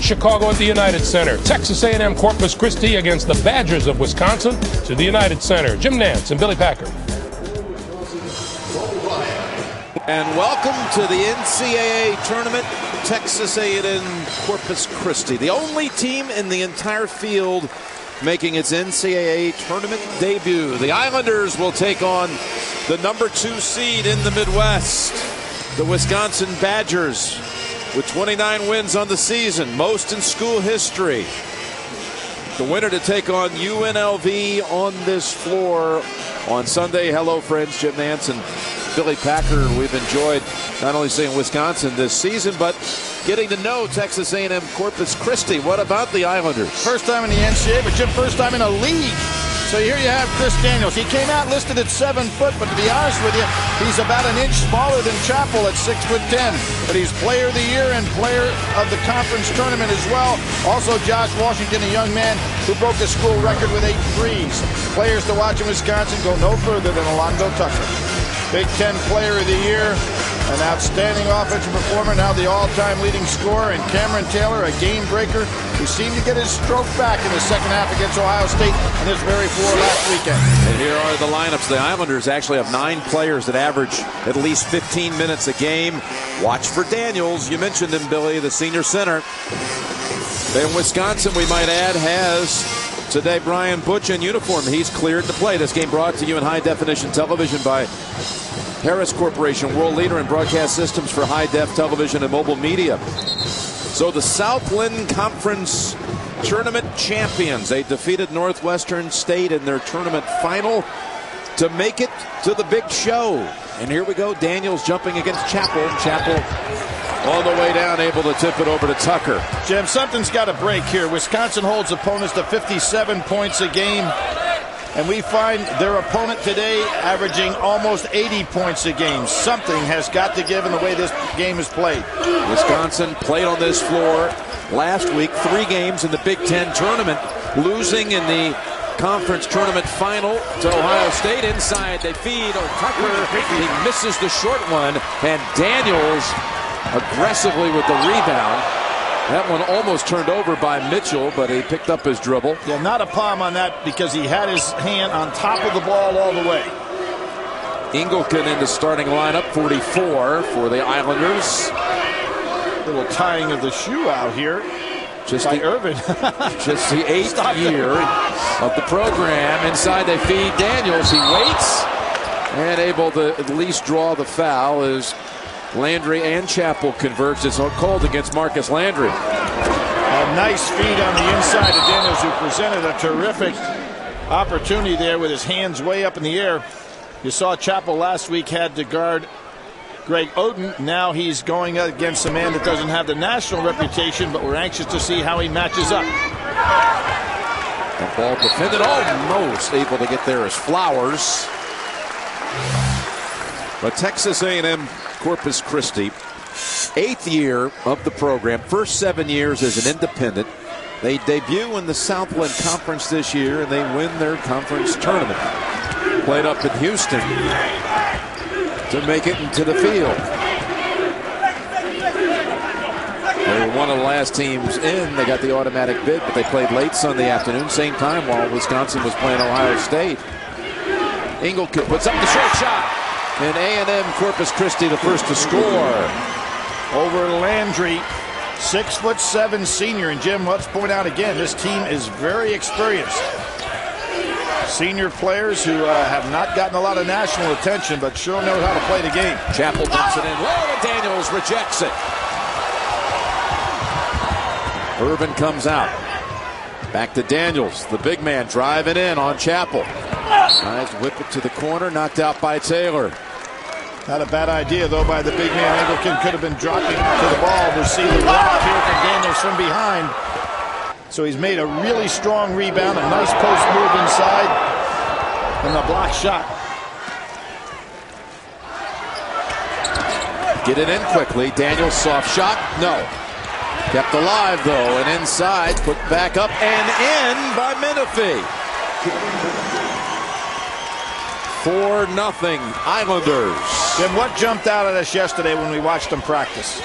Chicago at the United Center. Texas A&M Corpus Christi against the Badgers of Wisconsin to the United Center. Jim Nantz and Billy Packer. And welcome to the NCAA tournament, Texas A&M Corpus Christi, the only team in the entire field making its NCAA tournament debut. The Islanders will take on the #2 seed in the Midwest, the Wisconsin Badgers, with 29 wins on the season, most in school history. The winner to take on UNLV on this floor on Sunday. Hello, friends. Jim Nantz and Billy Packer. We've enjoyed not only seeing Wisconsin this season, but getting to know Texas A&M Corpus Christi. What about the Islanders? First time in the NCAA, but Jim, first time in a league. So here you have Chris Daniels. He came out listed at 7 foot, but to be honest with you, he's about an inch smaller than Chappell at 6'10". But he's player of the year and player of the conference tournament as well. Also, Josh Washington, a young man who broke a school record with 8 threes. Players to watch in Wisconsin go no further than Alonzo Tucker. Big Ten Player of the Year, an outstanding offensive performer, now the all-time leading scorer, and Cameron Taylor, a game breaker, who seemed to get his stroke back in the second half against Ohio State on this very floor last weekend. And here are the lineups. The Islanders actually have 9 players that average at least 15 minutes a game. Watch for Daniels. You mentioned him, Billy, the senior center. Then Wisconsin, we might add, has today Brian Butch in uniform. He's cleared to play. This game brought to you in high-definition television by Harris Corporation, world leader in broadcast systems for high-def television and mobile media. So the Southland Conference tournament champions, they defeated Northwestern State in their tournament final to make it to the big show. And here we go, Daniels jumping against Chappell. Chappell on the way down, able to tip it over to Tucker. Jim, something's got to break here. Wisconsin holds opponents to 57 points a game. And we find their opponent today averaging almost 80 points a game. Something has got to give in the way this game is played. Wisconsin played on this floor last week, 3 games in the Big Ten tournament, losing in the conference tournament final to Ohio State. Inside they feed on Tucker. He misses the short one, and Daniels aggressively with the rebound. That one almost turned over by Mitchell, but he picked up his dribble. Yeah, not a palm on that because he had his hand on top of the ball all the way. Engelken in the starting lineup, 44 for the Islanders. Little tying of the shoe out here. Just by the Irvin. Just the 8th year of the program. Inside they feed Daniels. He waits and able to at least draw the foul as Landry and Chappell converts. It's called against Marcus Landry. A nice feed on the inside of Daniels, who presented a terrific opportunity there with his hands way up in the air. You saw Chappell last week had to guard Greg Oden. Now he's going against a man that doesn't have the national reputation, but we're anxious to see how he matches up. The ball defended, almost able to get there as Flowers. But Texas A&M Corpus Christi, 8th year of the program, first 7 years as an independent. They debut in the Southland Conference this year, and they win their conference tournament. Played up in Houston to make it into the field. They were one of the last teams in. They got the automatic bid, but they played late Sunday afternoon, same time while Wisconsin was playing Ohio State. Engelken puts up the short shot. And A&M Corpus Christi the first to score. Over Landry, 6'7" senior. And Jim, let's point out again, this team is very experienced. Senior players who have not gotten a lot of national attention, but sure know how to play the game. Chappell dumps it in low, and Daniels rejects it. Irvin comes out. Back to Daniels, the big man driving in on Chappell. Tries to whip it to the corner, knocked out by Taylor. Not a bad idea, though, by the big man. Engelken could have been dropping to the ball. We'll see the block here from Daniels from behind. So he's made a really strong rebound, a nice post move inside, and the block shot. Get it in quickly. Daniels soft shot. No. Kept alive, though, and inside, put back up and in by Menifee. 4-0 Islanders. Then what jumped out at us yesterday when we watched them practice?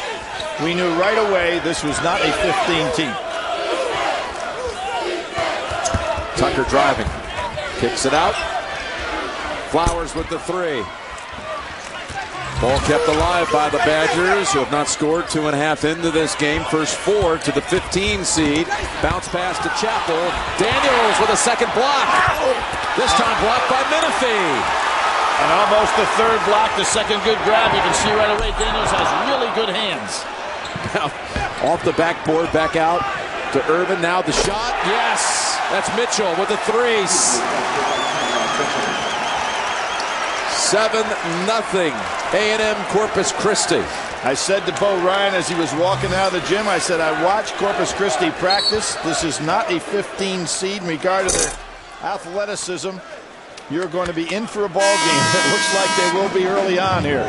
we knew right away this was not a 15 team. Tucker driving. Kicks it out. Flowers with the three. Ball kept alive by the Badgers, who have not scored 2.5 into this game. First 4 to the 15 seed. Bounce pass to Chappell. Daniels with a second block. This time blocked by Menifee. And almost the third block, the second good grab. You can see right away Daniels has really good hands. Now, off the backboard, back out to Irvin. Now the shot. Yes, that's Mitchell with the threes. 7-0. A&M Corpus Christi. I said to Bo Ryan as he was walking out of the gym, I said, I watched Corpus Christi practice. This is not a 15 seed in regard to their athleticism. You're going to be in for a ball game. It looks like they will be early on here.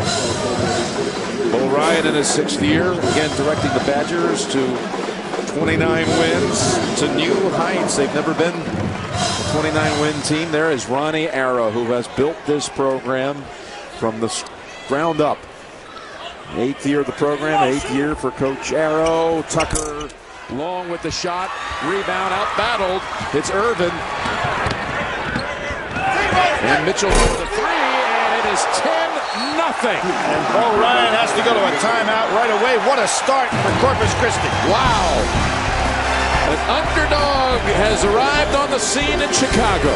Bo Ryan in his 6th year, again directing the Badgers to 29 wins to new heights. They've never been a 29-win team. There is Ronnie Arrow, who has built this program from the ground up. 8th year of the program, 8th year for Coach Arrow. Tucker long with the shot, rebound, out-battled. It's Irvin. And Mitchell with the three, and it is 10-0. And Bo Ryan has to go to a timeout right away. What a start for Corpus Christi. Wow. An underdog has arrived on the scene in Chicago.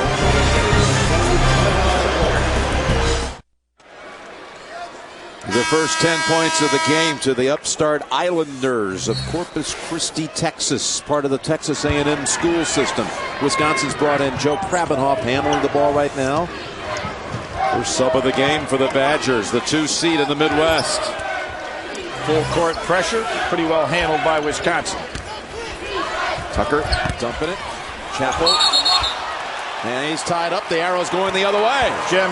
The first 10 points of the game to the upstart Islanders of Corpus Christi, Texas, part of the Texas A&M school system. Wisconsin's brought in Joe Krabbenhoff handling the ball right now. First sub of the game for the Badgers, the 2 seed in the Midwest. Full court pressure, pretty well handled by Wisconsin. Tucker dumping it. Chappell. And he's tied up. The arrow's going the other way. Jim,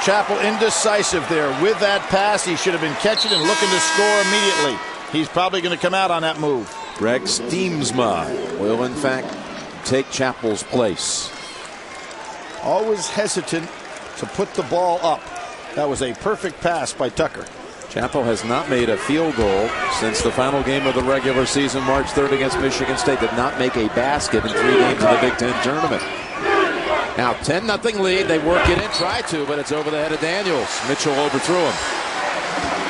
Chappell indecisive there. With that pass, he should have been catching and looking to score immediately. He's probably going to come out on that move. Greg Steemsma will, in fact, take Chappell's place. Always hesitant to put the ball up. That was a perfect pass by Tucker. Chappell has not made a field goal since the final game of the regular season, March 3rd against Michigan State. Did not make a basket in 3 games of the Big Ten tournament. Now 10-0 lead. They work it in, try to, but it's over the head of Daniels. Mitchell overthrew him.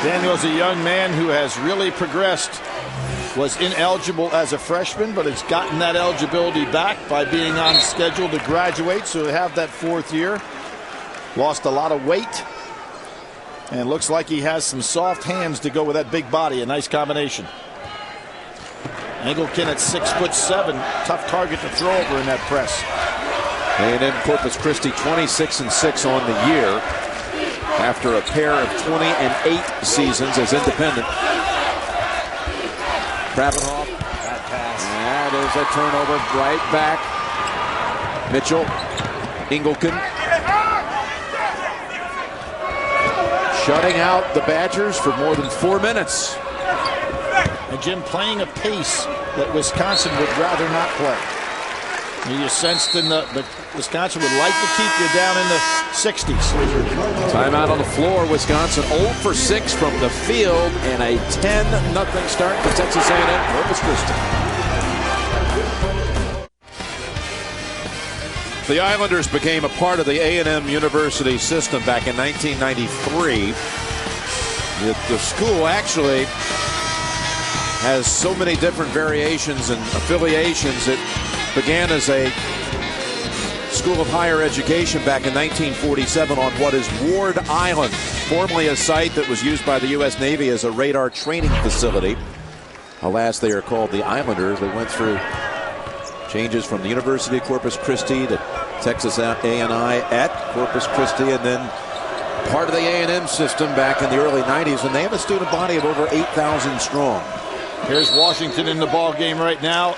Daniels, a young man who has really progressed. Was ineligible as a freshman, but has gotten that eligibility back by being on schedule to graduate. So they have that 4th year. Lost a lot of weight. And looks like he has some soft hands to go with that big body. A nice combination. Engelken at 6'7". Tough target to throw over in that press. A&M Corpus Christi 26-6 on the year after a pair of 20-8 seasons as independent. Krabbenhoff. That pass. That is a turnover right back. Mitchell. Engelken. Shutting out the Badgers for more than 4 minutes. And Jim playing a pace that Wisconsin would rather not play. You sensed in the Wisconsin would like to keep you down in the 60s. Timeout on the floor. Wisconsin 0 for 6 from the field and a 10-0 start for Texas A&M Corpus Christi. The Islanders became a part of the A&M University system back in 1993. The school actually has so many different variations and affiliations. It began as a school of higher education back in 1947 on what is Ward Island, formerly a site that was used by the U.S. Navy as a radar training facility. Alas, they are called the Islanders. They went through changes from the University of Corpus Christi to Texas A&I at Corpus Christi, and then part of the A&M system back in the early 90s, and they have a student body of over 8,000 strong. Here's Washington in the ball game right now.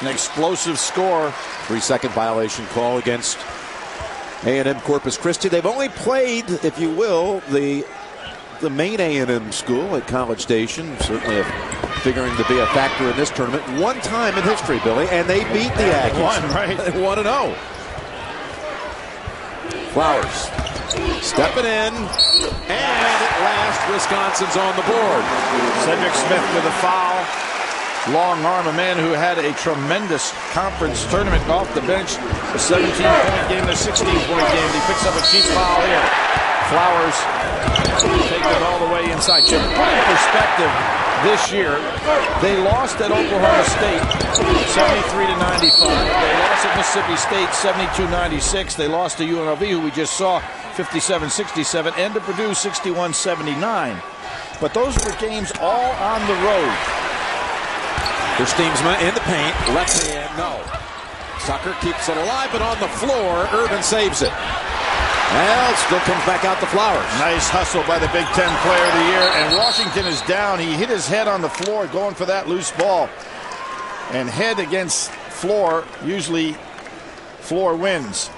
An explosive score. 3-second violation call against A&M Corpus Christi. They've only played, if you will, the main A&M school at College Station. Certainly figuring to be a factor in this tournament. One time in history, Billy, and they beat the Aggies. Won, right? They 1-0. Flowers Stepping in, and at last, Wisconsin's on the board. Cedric Smith with a foul. Long arm, a man who had a tremendous conference tournament off the bench. A 17-point game, a 16-point game. He picks up a cheap foul here. Flowers take it all the way inside. Just put in perspective, this year they lost at Oklahoma State 73-95. They lost at Mississippi State 72-96. They lost to UNLV, who we just saw, 57-67, and to Purdue 61-79. But those were games all on the road. There's Steamsma in the paint. Left hand, no. Tucker keeps it alive, but on the floor, Urban saves it. Well, it still comes back out to Flowers. Nice hustle by the Big Ten Player of the Year. And Washington is down. He hit his head on the floor going for that loose ball. And head against floor, usually floor wins.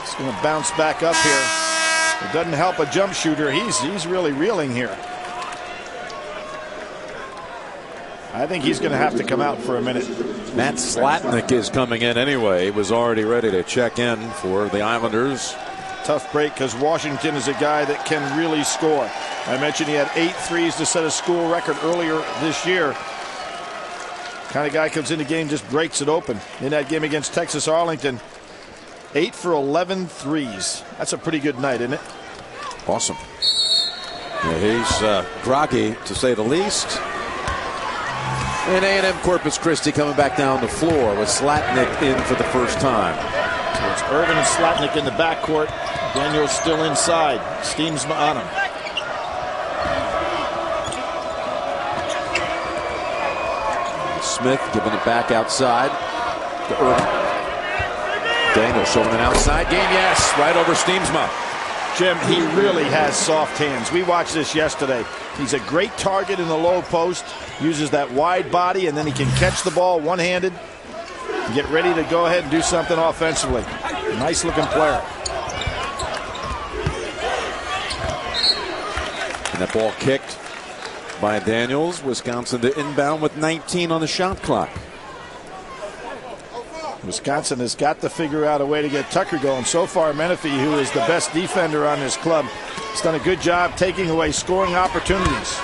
He's going to bounce back up here. It doesn't help a jump shooter. He's really reeling here. I think he's going to have to come out for a minute. Matt Slatnick is coming in anyway. He was already ready to check in for the Islanders. Tough break because Washington is a guy that can really score. I mentioned he had 8 threes to set a school record earlier this year. Kind of guy comes in the game, just breaks it open. In that game against Texas Arlington, 8 for 11 threes. That's a pretty good night, isn't it? Awesome. Yeah, he's groggy, to say the least. And A&M Corpus Christi coming back down the floor with Slatnick in for the first time. So it's Irvin and Slatnick in the backcourt. Daniels still inside. Steamsma on him. Smith giving it back outside to Irvin. Daniels showing an outside game. Yes, right over Steamsma. Jim, he really has soft hands. We watched this yesterday. He's a great target in the low post. Uses that wide body, and then he can catch the ball one-handed and get ready to go ahead and do something offensively. Nice-looking player. And that ball kicked by Daniels. Wisconsin to inbound with 19 on the shot clock. Wisconsin has got to figure out a way to get Tucker going. So far, Menifee, who is the best defender on this club, has done a good job taking away scoring opportunities.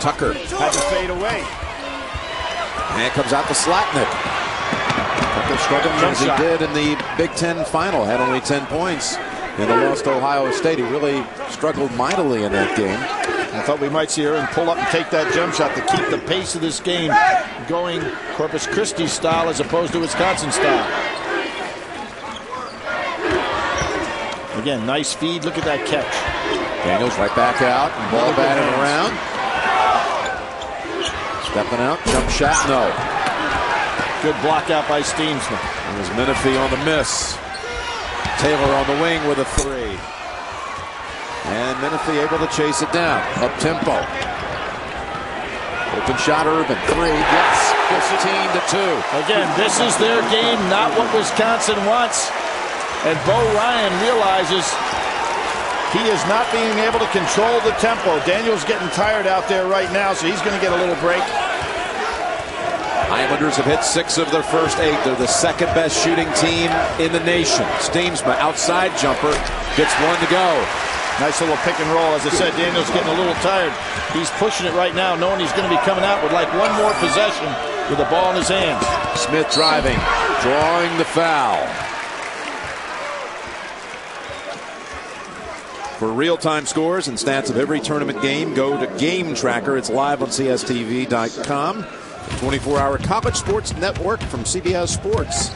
Tucker had to fade away. And comes out to Slatnick. Tucker struggled as he did in the Big Ten final. Had only 10 points in the loss to Ohio State. He really struggled mightily in that game. I thought we might see Aaron pull up and take that jump shot to keep the pace of this game going Corpus Christi style as opposed to Wisconsin style. Again, nice feed. Look at that catch. Daniels right back out. Ball batted around. Stepping out. Jump shot. No. Good block out by Steamsma. It was Menifee on the miss. Taylor on the wing with a 3. And Menifee able to chase it down. Up tempo. Open shot, Urban. 3. Yes. 15-2. Again, this is their game, not what Wisconsin wants. And Bo Ryan realizes he is not being able to control the tempo. Daniel's getting tired out there right now, so he's going to get a little break. Islanders have hit 6 of their first 8. They're the second best shooting team in the nation. Steamsma outside jumper gets 1 to go. Nice little pick and roll. As I said, Daniel's getting a little tired. He's pushing it right now, knowing he's going to be coming out with like one more possession with the ball in his hands. Smith driving, drawing the foul. For real-time scores and stats of every tournament game, go to Game Tracker. It's live on CSTV.com. The 24-hour college sports network from CBS Sports.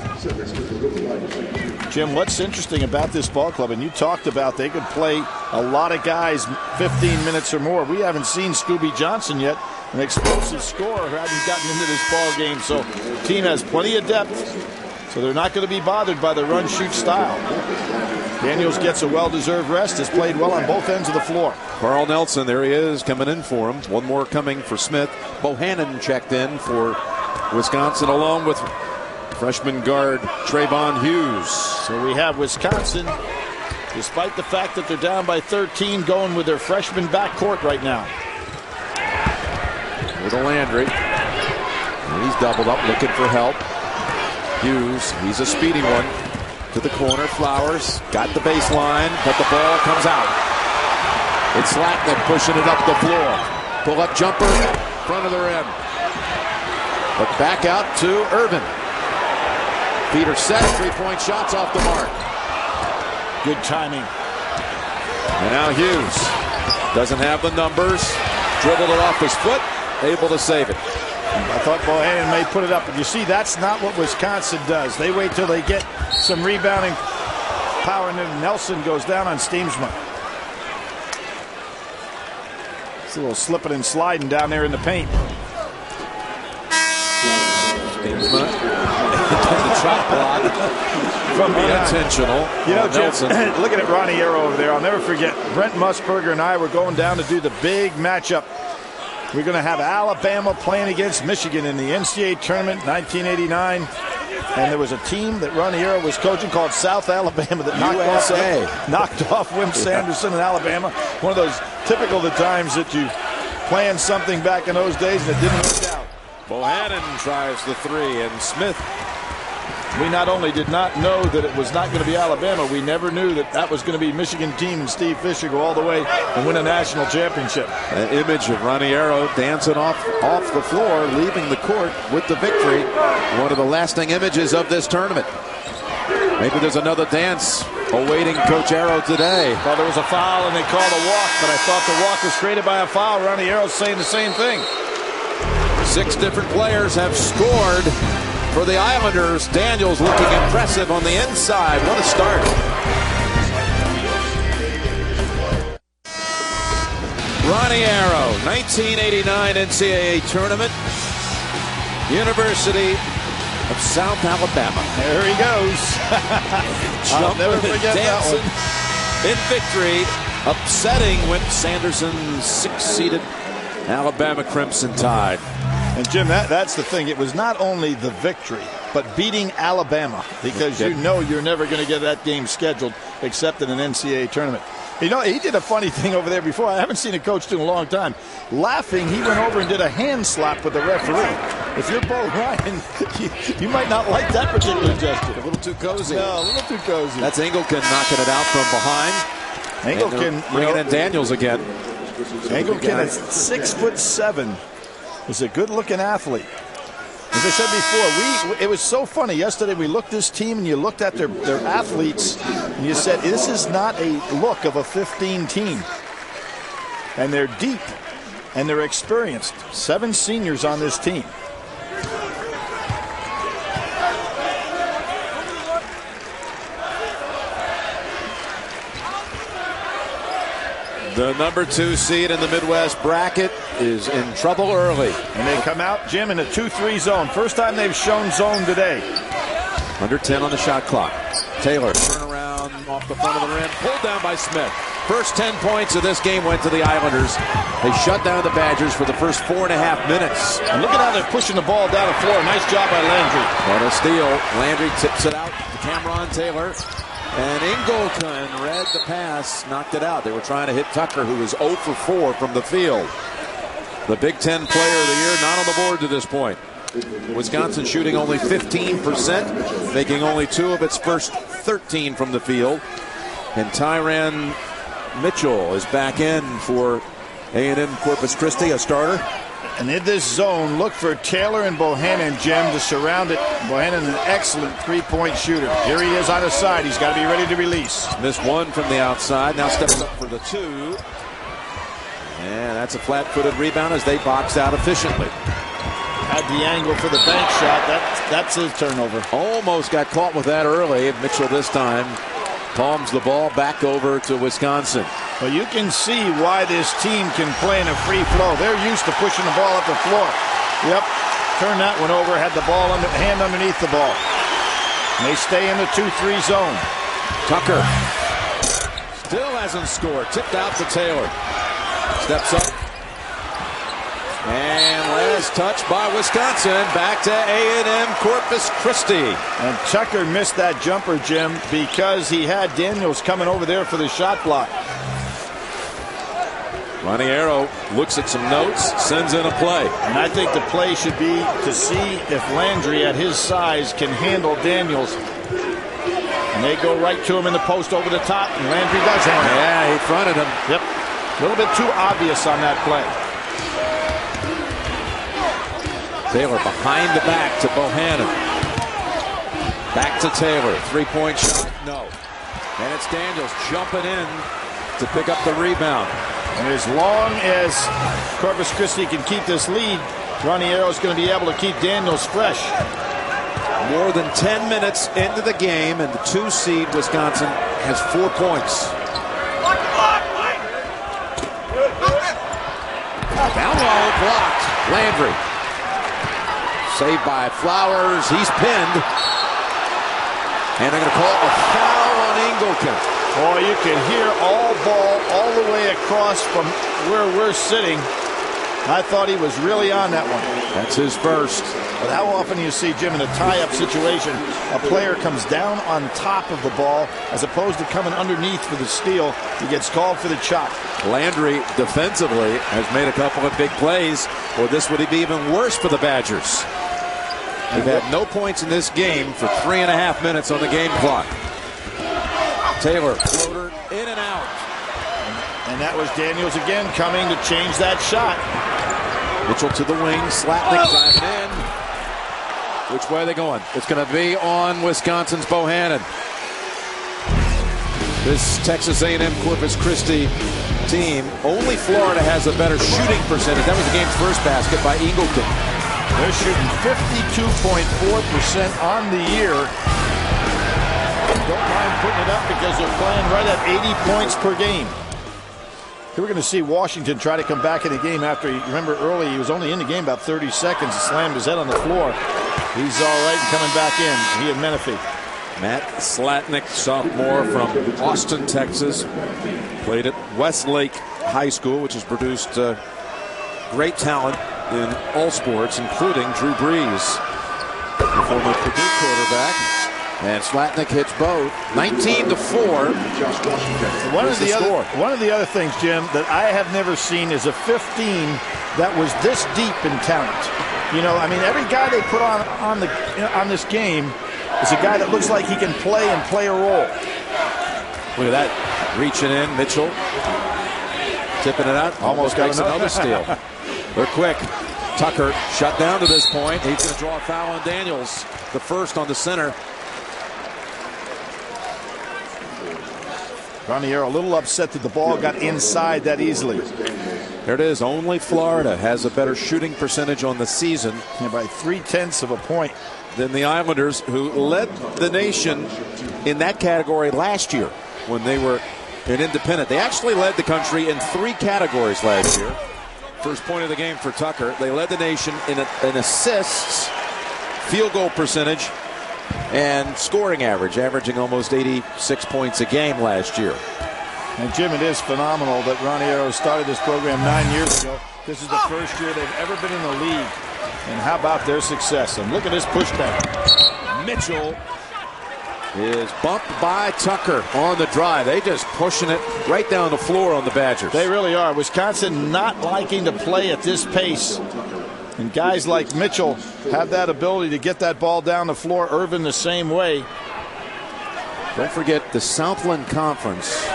Jim, what's interesting about this ball club, and you talked about they could play a lot of guys 15 minutes or more. We haven't seen Scooby Johnson yet, an explosive scorer who hasn't gotten into this ball game. So the team has plenty of depth, so they're not going to be bothered by the run-shoot style. Daniels gets a well-deserved rest, has played well on both ends of the floor. Carl Nelson, there he is, coming in for him. One more coming for Smith. Bohannon checked in for Wisconsin along with freshman guard Trayvon Hughes. So we have Wisconsin, despite the fact that they're down by 13, going with their freshman backcourt right now. With a Landry. And he's doubled up looking for help. Hughes, he's a speedy one. to the corner. Flowers got the baseline, but the ball comes out. It's Lackman pushing it up the floor. Pull-up jumper, front of the rim. But back out to Irvin. Feet are set, three-point shots off the mark. Good timing. And now Hughes doesn't have the numbers. Dribbled it off his foot, able to save it. I thought Bohannon may put it up, but you see, that's not what Wisconsin does. They wait till they get some rebounding power, and then Nelson goes down on Steemsma. It's a little slipping and sliding down there in the paint. Steemsma, the shot block from unintentional. You know, Jim, looking at Ronnie Arrow over there, I'll never forget. Brent Musburger and I were going down to do the big matchup. We're going to have Alabama playing against Michigan in the NCAA tournament 1989. And there was a team that Ronnie Arrow was coaching called South Alabama that knocked off Wimp Sanderson in Alabama. One of those typical of the times that you planned something back in those days and it didn't work out. Bohannon tries the three, and Smith. We not only did not know that it was not going to be Alabama, we never knew that that was going to be Michigan team and Steve Fisher go all the way and win a national championship. An image of Ronnie Arrow dancing off the floor, leaving the court with the victory. One of the lasting images of this tournament. Maybe there's another dance awaiting Coach Arrow today. Well, there was a foul and they called a walk, but I thought the walk was created by a foul. Ronnie Arrow's saying the same thing. 6 different players have scored for the Islanders. Daniels looking impressive on the inside. What a start. Ronnie Arrow, 1989 NCAA tournament. University of South Alabama. There he goes. I'll never forget that one. In victory, upsetting Wimp Sanderson's 6-seeded Alabama Crimson Tide. And Jim, that's the thing. It was not only the victory, but beating Alabama, because you know you're never going to get that game scheduled except in an NCAA tournament. You know, he did a funny thing over there before. I haven't seen a coach do in a long time. Laughing, he went over and did a hand slap with the referee. If you're Bo Ryan, you might not like that particular gesture. A little too cozy. No, a little too cozy. That's Engelken knocking it out from behind. Engelken bringing in Daniels again. Engelken is 6'7". He's a good-looking athlete. As I said before, it was so funny. Yesterday we looked at this team and you looked at their athletes and you said, this is not a look of a 15 team. And they're deep and they're experienced. 7 seniors on this team. The number 2 seed in the Midwest bracket is in trouble early. And they come out, Jim, in a 2-3 zone. First time they've shown zone today. Under 10 on the shot clock. Taylor, turn around off the front of the rim, pulled down by Smith. First 10 points of this game went to the Islanders. They shut down the Badgers for the first 4.5 minutes. And look at how they're pushing the ball down the floor. Nice job by Landry. What a steal. Landry tips it out to Cameron Taylor. And Engelken read the pass, knocked it out. They were trying to hit Tucker, who was 0 for 4 from the field. The Big Ten Player of the Year not on the board to this point. Wisconsin shooting only 15%, making only 2 of its first 13 from the field. And Tyrann Mitchell is back in for A&M Corpus Christi, a starter. And in this zone, look for Taylor and Bohannon, Jim, to surround it. Bohannon, an excellent 3-point shooter. Here he is on his side. He's got to be ready to release. Missed 1 from the outside. Now steps up for the 2. And that's a flat-footed rebound as they box out efficiently. Had the angle for the bank shot. That's his turnover. Almost got caught with that early. Mitchell this time palms the ball back over to Wisconsin. Well, you can see why this team can play in a free flow. They're used to pushing the ball up the floor. Yep, turned that one over, had the ball hand underneath the ball. And they stay in the 2-3 zone. Tucker still hasn't scored. Tipped out to Taylor. Steps up. And last touch by Wisconsin. Back to A&M Corpus Christi. And Tucker missed that jumper, Jim, because he had Daniels coming over there for the shot block. Ronnie Arrow looks at some notes, sends in a play. And I think the play should be to see if Landry at his size can handle Daniels. And And they go right to him in the post over the top, and Landry does hang it. Yeah, he fronted him. Yep. A little bit too obvious on that play. Taylor behind the back to Bohannon. Back to Taylor. Three-point shot. No. And it's Daniels jumping in to pick up the rebound. And as long as Corpus Christi can keep this lead, Ranieri's going to be able to keep Daniels fresh. More than 10 minutes into the game, and the 2-seed Wisconsin has 4 points. Down low, blocked. Landry. Saved by Flowers. He's pinned. And they're going to call a foul on Ingleton. Oh, you can hear all ball all the way across from where we're sitting. I thought he was really on that one. That's his first. But how often do you see, Jim, in a tie-up situation, a player comes down on top of the ball as opposed to coming underneath for the steal? He gets called for the chop. Landry defensively has made a couple of big plays, or this would be even worse for the Badgers. They've had no points in this game for 3.5 minutes on the game clock. Taylor, floater, in and out. And that was Daniels again coming to change that shot. Mitchell to the wing, Slatnik driving in. Which way are they going? It's going to be on Wisconsin's Bohannon. This Texas A&M Corpus Christi team, only Florida has a better shooting percentage. That was the game's first basket by Ingleton. They're shooting 52.4% on the year. Don't mind putting it up because they're playing right at 80 points per game. Here we're going to see Washington try to come back in the game after, you remember early, he was only in the game about 30 seconds. He slammed his head on the floor. He's all right and coming back in. He and Menifee. Matt Slatnik, sophomore from Austin, Texas. Played at Westlake High School, which has produced great talent in all sports, including Drew Brees, the former Purdue quarterback. And Slatnik hits both. 19-4. One of the other things, Jim, that I have never seen is a 15 that was this deep in talent. You know, I mean, every guy they put on this game is a guy that looks like he can play and play a role. Look at that, reaching in, Mitchell, tipping it out, almost makes another steal. They're quick. Tucker shut down to this point. He's going to draw a foul on Daniels, the first on the center. Ranieri a little upset that the ball got inside that easily. There it is. Only Florida has a better shooting percentage on the season. And by 0.3 of a point. Than the Islanders, who led the nation in that category last year when they were an independent. They actually led the country in 3 categories last year. First point of the game for Tucker. They led the nation in assists, field goal percentage, and scoring average, averaging almost 86 points a game last year. And Jim, it is phenomenal that Ranieri started this program 9 years ago. This is the first year they've ever been in the league. And how about their success? And look at this pushback. Mitchell is bumped by Tucker on the drive. They just pushing it right down the floor on the Badgers. They really are. Wisconsin not liking to play at this pace. And guys like Mitchell have that ability to get that ball down the floor. Irvin the same way. Don't forget the Southland Conference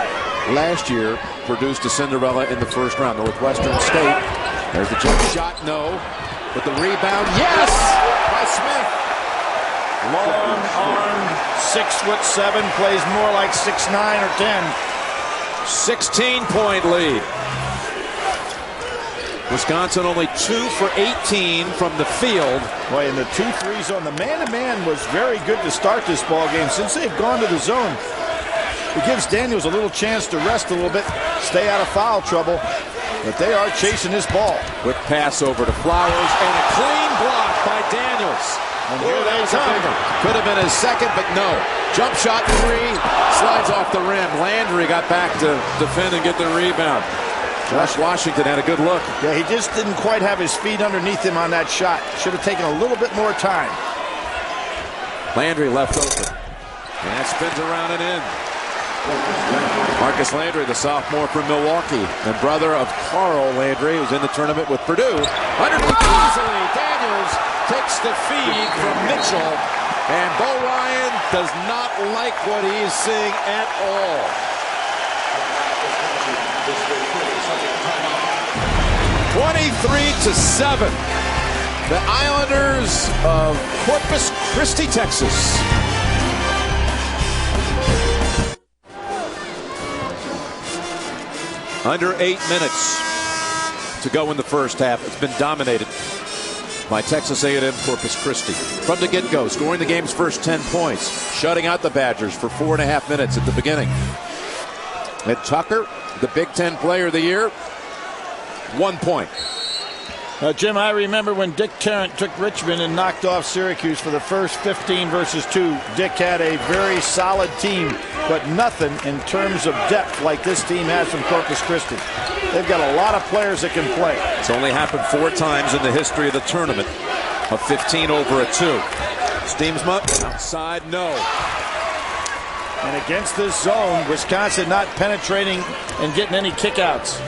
last year produced a Cinderella in the first round. Northwestern State. There's the jump shot. No. But the rebound. Yes! By Smith. Long-armed, 6'7", plays more like 6'9" or 10. 16-point lead. Wisconsin only 2 for 18 from the field. Boy, and the 2 threes on the man-to-man was very good to start this ball game. Since they've gone to the zone, it gives Daniels a little chance to rest a little bit, stay out of foul trouble. But they are chasing this ball. Quick pass over to Flowers and a clean block by Daniels. And here they come. Could have been his second, but no. Jump shot 3, slides off the rim. Landry got back to defend and get the rebound. Josh Washington had a good look. Yeah, he just didn't quite have his feet underneath him on that shot. Should have taken a little bit more time. Landry left open. And that spins around and in. Marcus Landry, the sophomore from Milwaukee, and brother of Carl Landry, who's in the tournament with Purdue. Underneath easily, Daniels takes the feed from Mitchell And Bo Ryan does not like what he's seeing at all. 23-7. The Islanders of Corpus Christi, Texas. Under 8 minutes to go in the first half. It's been dominated by Texas A&M Corpus Christi. From the get-go, scoring the game's first 10 points, shutting out the Badgers for 4.5 minutes at the beginning. And Tucker, the Big Ten Player of the Year, 1 point. Jim, I remember when Dick Tarrant took Richmond and knocked off Syracuse for the first 15 versus 2. Dick had a very solid team, but nothing in terms of depth like this team has from Corpus Christi. They've got a lot of players that can play. It's only happened 4 times in the history of the tournament. A 15 over a 2. Steamsma outside, no. And against this zone, Wisconsin not penetrating and getting any kickouts.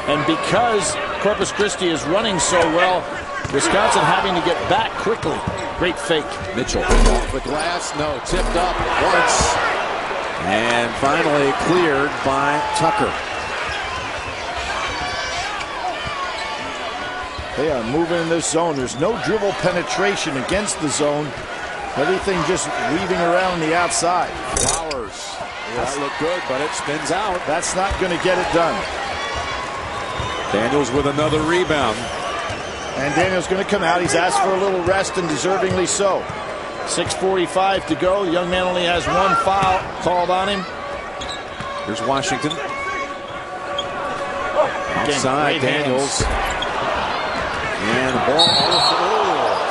And because Corpus Christi is running so well, Wisconsin having to get back quickly. Great fake. Mitchell off the glass, no, tipped up once. And finally cleared by Tucker. They are moving in this zone. There's no dribble penetration against the zone. Everything just weaving around the outside. Flowers. That looked good, but it spins out. That's not going to get it done. Daniels with another rebound. And Daniels going to come out. He's asked for a little rest, and deservingly so. 6:45 to go. The young man only has 1 foul called on him. Here's Washington. Outside, Daniels. And the ball.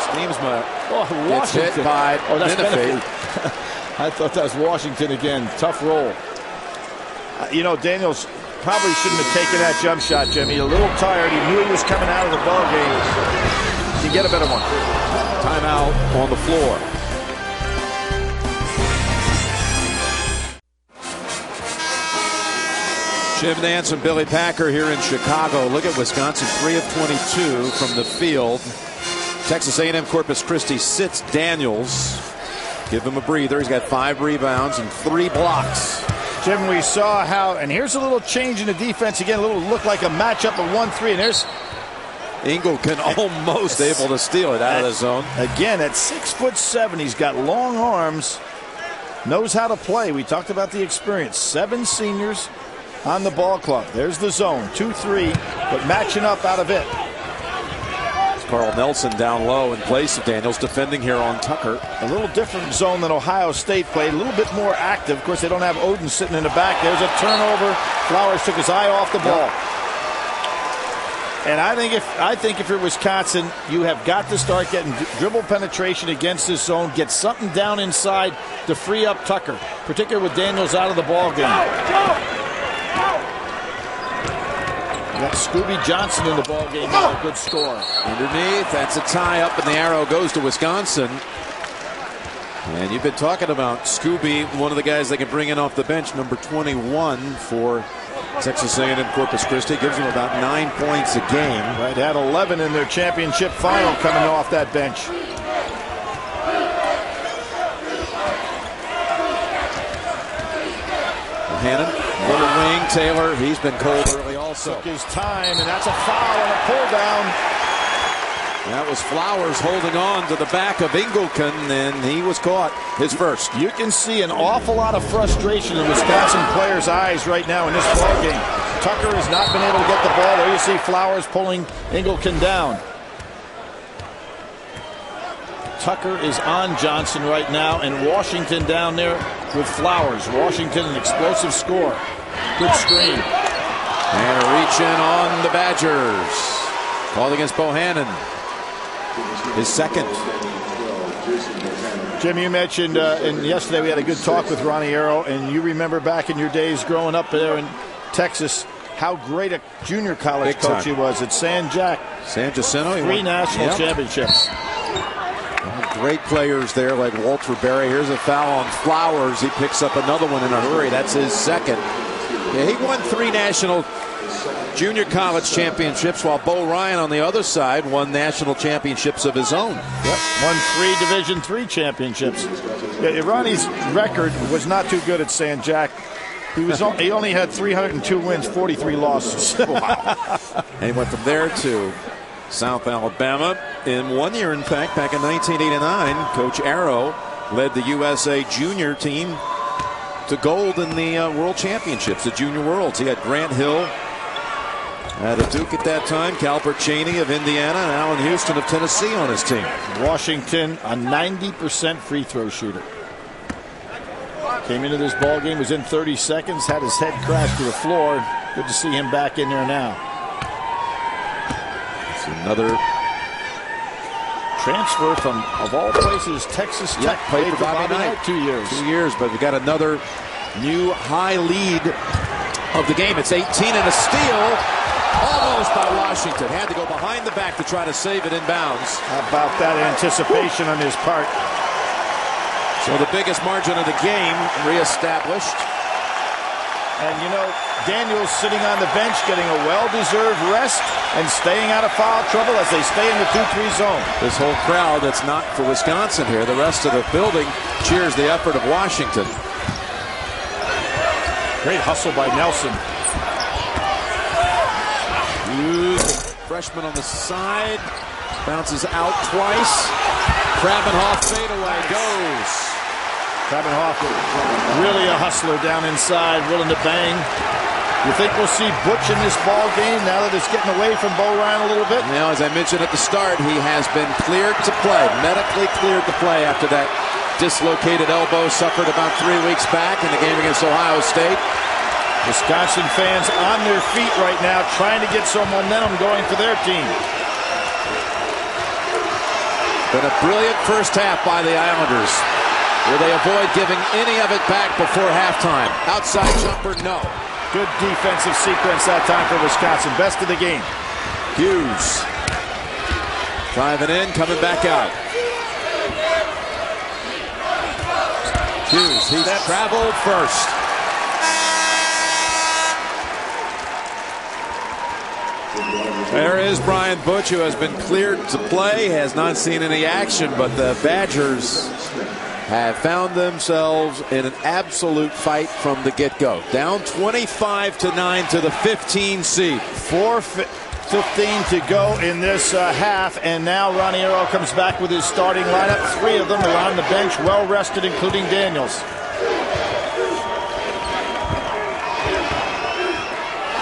Steamsma gets hit by Menifee. I thought that was Washington again. Tough roll. You know, Daniels probably shouldn't have taken that jump shot, Jimmy. A little tired. He knew he was coming out of the ball game. You get a better one. Timeout on the floor. Jim Nance and Billy Packer here in Chicago. Look at Wisconsin, 3 of 22 from the field. Texas A&M Corpus Christi sits Daniels. Give him a breather. He's got 5 rebounds and 3 blocks. Jim, we saw how, and here's a little change in the defense again. A little look like a matchup of 1-3, and there's Ingleton almost able to steal it out of the zone. Again, at 6'7", he's got long arms, knows how to play. We talked about the experience. 7 seniors on the ball club. There's the zone, 2-3, but matching up out of it. Carl Nelson down low in place of Daniels, defending here on Tucker. A little different zone than Ohio State played, a little bit more active. Of course, they don't have Oden sitting in the back. There's a turnover. Flowers took his eye off the ball. And I think if you're Wisconsin, you have got to start getting dribble penetration against this zone. Get something down inside to free up Tucker, particularly with Daniels out of the ball game. You got Scooby Johnson in the ball game. A good score. Underneath, that's a tie up, and the arrow goes to Wisconsin. And you've been talking about Scooby, one of the guys they can bring in off the bench, number 21 for Texas A&M Corpus Christi. Gives them about 9 points a game. Right, had 11 in their championship final coming off that bench. Hannon, little wing. Taylor, he's been cold early also. Took his time, and that's a foul and a pull down. That was Flowers holding on to the back of Ingleton, and he was caught, his first. You can see an awful lot of frustration in Wisconsin players' eyes right now in this ball game. Tucker has not been able to get the ball. There you see Flowers pulling Ingleton down. Tucker is on Johnson right now, and Washington down there with Flowers. Washington, an explosive score. Good screen. And a reach in on the Badgers. Called against Bohannon. His second. Jim, you mentioned and yesterday we had a good talk with Ronnie Arrow, and you remember back in your days growing up there in Texas how great a junior college coach he was at San Jacinto. 3 national championships. Great players there like Walter Berry. Here's a foul on Flowers. He picks up another one in a hurry. That's his second. Yeah, he won 3 national junior college championships, while Bo Ryan on the other side won national championships of his own. Yep, won 3 Division III championships. Yeah, Ronnie's record was not too good at San Jac. He only had 302 wins, 43 losses. Wow. And he went from there to South Alabama in 1 year. In fact, back in 1989, Coach Arrow led the USA junior team to gold in the World Championships, the Junior Worlds. He had Grant Hill at a Duke at that time, Calbert Cheney of Indiana, and Allen Houston of Tennessee on his team. Washington, a 90% free throw shooter. Came into this ball game, was in 30 seconds, had his head crash to the floor. Good to see him back in there now. It's another transfer from, of all places, Texas Tech. Played for Bobby Knight. 2 years. 2 years, but we got another new high lead of the game. It's 18 and a steal. Almost by Washington. Had to go behind the back to try to save it in bounds. How about that anticipation on his part? So the biggest margin of the game reestablished. And you know, Daniels sitting on the bench getting a well-deserved rest and staying out of foul trouble as they stay in the 2-3 zone. This whole crowd that's not for Wisconsin here, the rest of the building cheers the effort of Washington. Great hustle by Nelson. Freshman on the side. Bounces out twice. Krabenhoff fadeaway goes. Krabenhoff really a hustler down inside, willing to bang. You think we'll see Butch in this ball game now that it's getting away from Bo Ryan a little bit? Now, as I mentioned at the start, he has been cleared to play, medically cleared to play after that dislocated elbow suffered about 3 weeks back in the game against Ohio State. Wisconsin fans on their feet right now trying to get some momentum going for their team. Been a brilliant first half by the Islanders, where they avoid giving any of it back before halftime. Outside jumper, no. Good defensive sequence that time for Wisconsin. Best of the game. Hughes driving in, coming back out. Hughes, he's traveled first. There is Brian Butch, who has been cleared to play, has not seen any action, but the Badgers have found themselves in an absolute fight from the get-go. Down 25-9 to the 15 seed. 4:15 to go in this half, and now Ronnie Arrow comes back with his starting lineup. 3 of them are on the bench, well rested, including Daniels.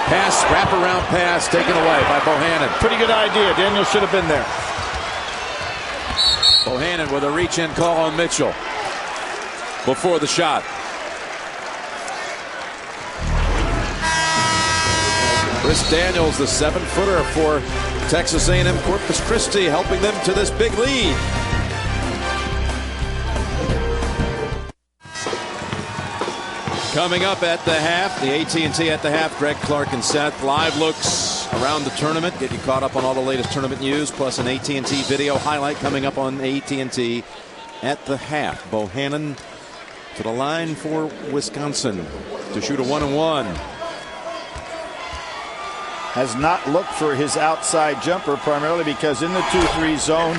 Pass, wraparound pass taken away by Bohannon. Pretty good idea. Daniels should have been there. Bohannon with a reach-in call on Mitchell before the shot. Chris Daniels, the 7-footer for Texas A&M Corpus Christi, helping them to this big lead. Coming up at the half, the AT&T at the half, Greg Clark and Seth. Live looks around the tournament, get you caught up on all the latest tournament news, plus an AT&T video highlight coming up on AT&T at the half. Bohannon to the line for Wisconsin to shoot a 1-and-1. Has not looked for his outside jumper, primarily because in the 2-3 zone,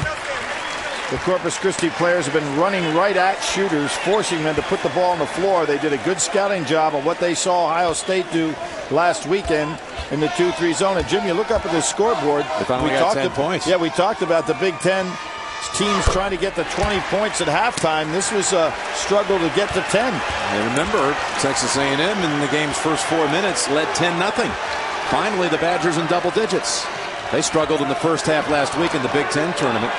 the Corpus Christi players have been running right at shooters, forcing them to put the ball on the floor. They did a good scouting job of what they saw Ohio State do last weekend in the 2-3 zone. And Jim, you look up at the scoreboard. They finally got 10 points. Yeah, we talked about the Big Ten teams trying to get to 20 points at halftime. This was a struggle to get to 10. And remember, Texas A&M in the game's first 4 minutes led 10-0. Finally, the Badgers in double digits. They struggled in the first half last week in the Big Ten tournament.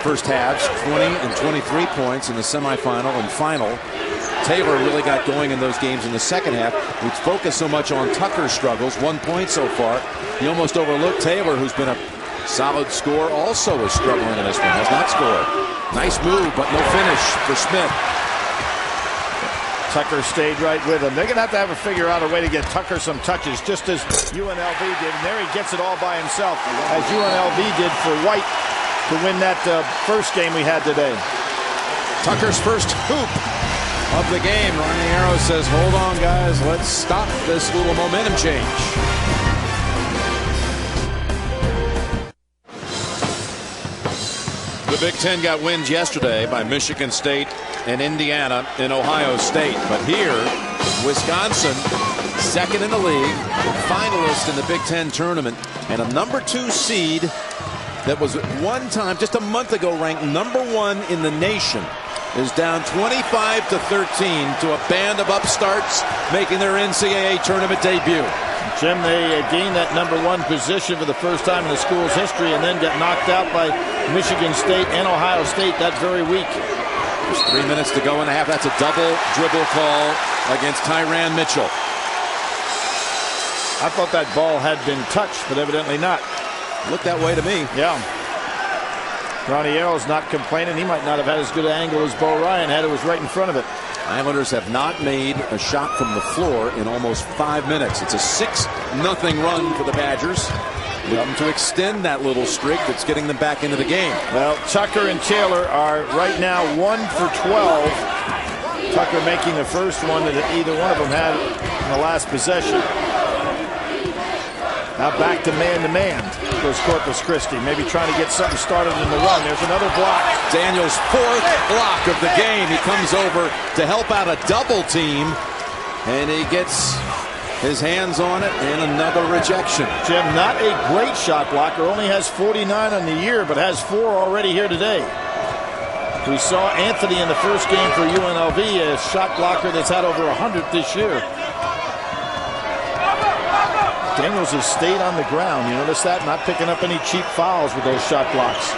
First halves, 20 and 23 points in the semifinal and final. Taylor really got going in those games in the second half. We focused so much on Tucker's struggles, 1 point so far. He almost overlooked Taylor, who's been a solid scorer, also is struggling in this one, has not scored. Nice move, but no finish for Smith. Tucker stayed right with him. They're going to have to figure out a way to get Tucker some touches, just as UNLV did. And there he gets it all by himself, as UNLV did for White to win that first game we had today. Tucker's first hoop of the game. Ronnie Arrow says, hold on, guys. Let's stop this little momentum change. The Big Ten got wins yesterday by Michigan State and Indiana and Ohio State. But here, Wisconsin, second in the league, finalist in the Big Ten tournament, and a #2 seed that was at one time, just a month ago, ranked #1 in the nation, is down 25-13 to a band of upstarts making their NCAA tournament debut. Jim, they gained that #1 position for the first time in the school's history and then got knocked out by Michigan State and Ohio State that very week. There's 3 minutes to go in the half. That's a double dribble call against Tyrann Mitchell. I thought that ball had been touched, but evidently not. Looked that way to me. Yeah. Ronnie Arrow's not complaining. He might not have had as good an angle as Bo Ryan had. It was right in front of it. Islanders have not made a shot from the floor in almost 5 minutes. It's a 6-0 run for the Badgers. Looking to extend that little streak that's getting them back into the game. Well, Tucker and Taylor are right now 1 for 12. Tucker making the first one that either one of them had in the last possession. Now back to man goes Corpus Christi. Maybe trying to get something started in the run. There's another block. Daniels' 4th block of the game. He comes over to help out a double team, and he gets his hands on it, and another rejection. Jim, not a great shot blocker. Only has 49 on the year, but has 4 already here today. We saw Anthony in the first game for UNLV, a shot blocker that's had over 100 this year. Daniels has stayed on the ground. You notice that? Not picking up any cheap fouls with those shot blocks.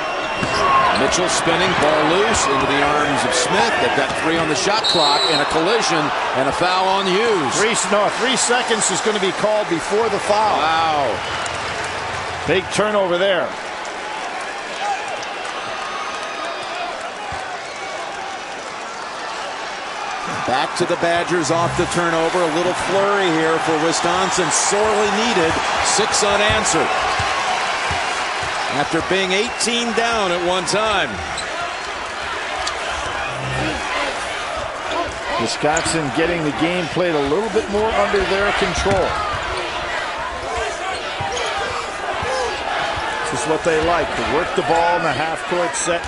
Mitchell spinning, ball loose into the arms of Smith. They've got 3 on the shot clock and a collision and a foul on Hughes. 3 seconds is going to be called before the foul. Wow. Big turnover there. Back to the Badgers off the turnover. A little flurry here for Wisconsin. Sorely needed. 6 unanswered. After being 18 down at one time. Wisconsin getting the game played a little bit more under their control. This is what they like, to work the ball in the half-court set.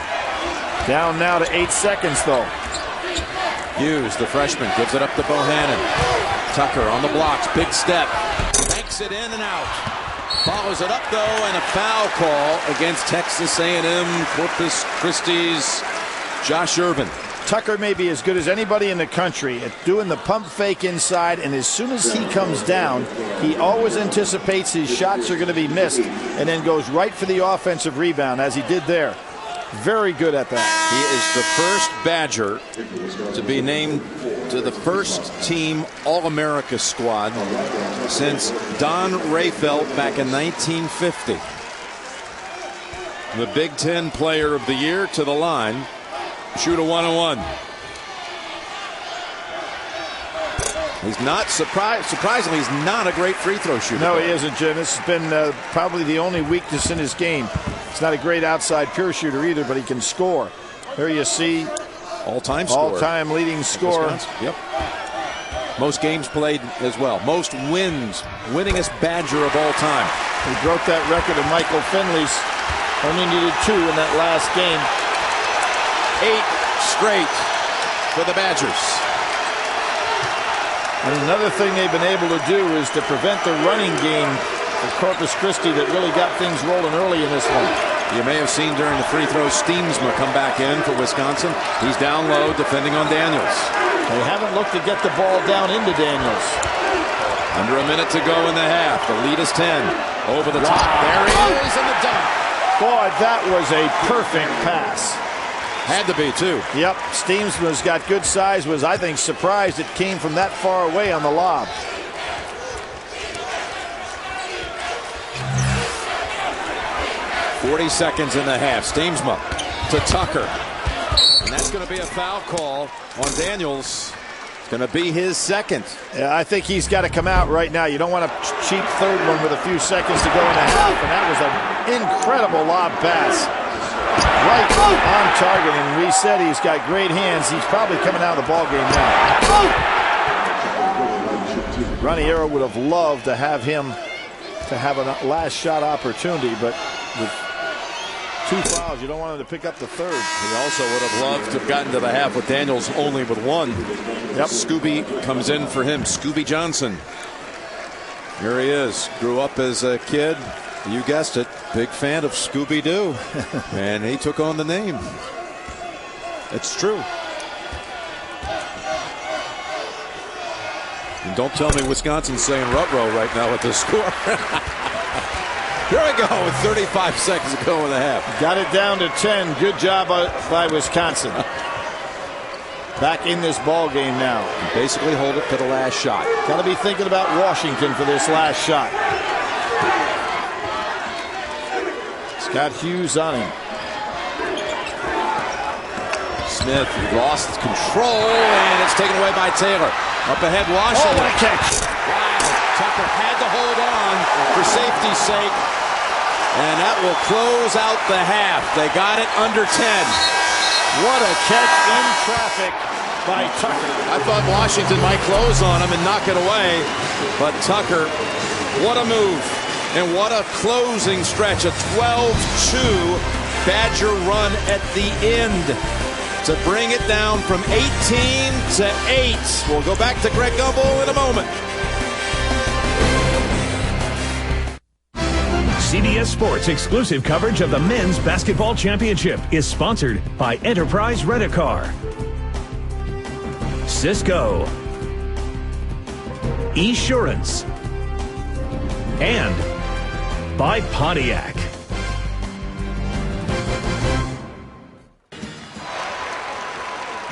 Down now to 8 seconds, though. Hughes, the freshman, gives it up to Bohannon. Tucker on the blocks, big step. Banks it in and out. Follows it up, though, and a foul call against Texas A&M Corpus Christi's Josh Irvin. Tucker may be as good as anybody in the country at doing the pump fake inside, and as soon as he comes down, he always anticipates his shots are going to be missed and then goes right for the offensive rebound, as he did there. Very good at that. He is the first Badger to be named to the first team All-America squad since Don Rayfeld back in 1950. The Big Ten Player of the Year to the line. Shoot a 1-on-1. He's not surprisingly, he's not a great free throw shooter. No, he isn't, Jim. This has been probably the only weakness in his game. He's not a great outside pure shooter either, but he can score. There you see all-time scorer. All-time leading scorer. Yep. Most games played as well. Most wins. Winningest Badger of all time. He broke that record of Michael Finley's. Only needed 2 in that last game. 8 straight for the Badgers. And another thing they've been able to do is to prevent the running game for Corpus Christi that really got things rolling early in this one. You may have seen during the free throw Steemsma come back in for Wisconsin. He's down low defending on Daniels. They haven't looked to get the ball down into Daniels. Under a minute to go in the half. The lead is 10. Over the top. There he is in the dunk. Boy, that was a perfect pass. Had to be, too. Yep, Steemsma's got good size. Was, I think, surprised it came from that far away on the lob. .40 seconds in the half. Steemsma to Tucker. And that's going to be a foul call on Daniels. It's going to be his second. Yeah, I think he's got to come out right now. You don't want a cheap third one with a few seconds to go in the half. And that was an incredible lob pass. Right on target, and we said he's got great hands. He's probably coming out of the ball game now. Ronnie Arrow would have loved to have him to have a last shot opportunity, but with 2 fouls. You don't want him to pick up the third. He also would have loved to have gotten to the half with Daniels only with 1. Yep. Scooby comes in for him. Scooby Johnson. Here he is. Grew up as a kid. You guessed it. Big fan of Scooby-Doo. And he took on the name. It's true. And don't tell me Wisconsin's saying ruh-roh right now with the score. Here we go with 35 seconds to go in the half. Got it down to 10. Good job by Wisconsin. Back in this ball game now. Basically hold it for the last shot. Got to be thinking about Washington for this last shot. Scott Hughes on him. Smith lost control, and it's taken away by Taylor. Up ahead, Washington. Oh, what a catch. Wow. Tucker had to hold on for safety's sake, and that will close out the half. They got it under 10. What a catch in traffic by Tucker. I thought Washington might close on him and knock it away, but Tucker, what a move. And what a closing stretch. A 12-2 Badger run at the end to bring it down from 18 to 8. We'll go back to Greg Gumbel in a moment. CBS Sports exclusive coverage of the Men's Basketball Championship is sponsored by Enterprise Rent-A-Car, Cisco, Esurance, and by Pontiac.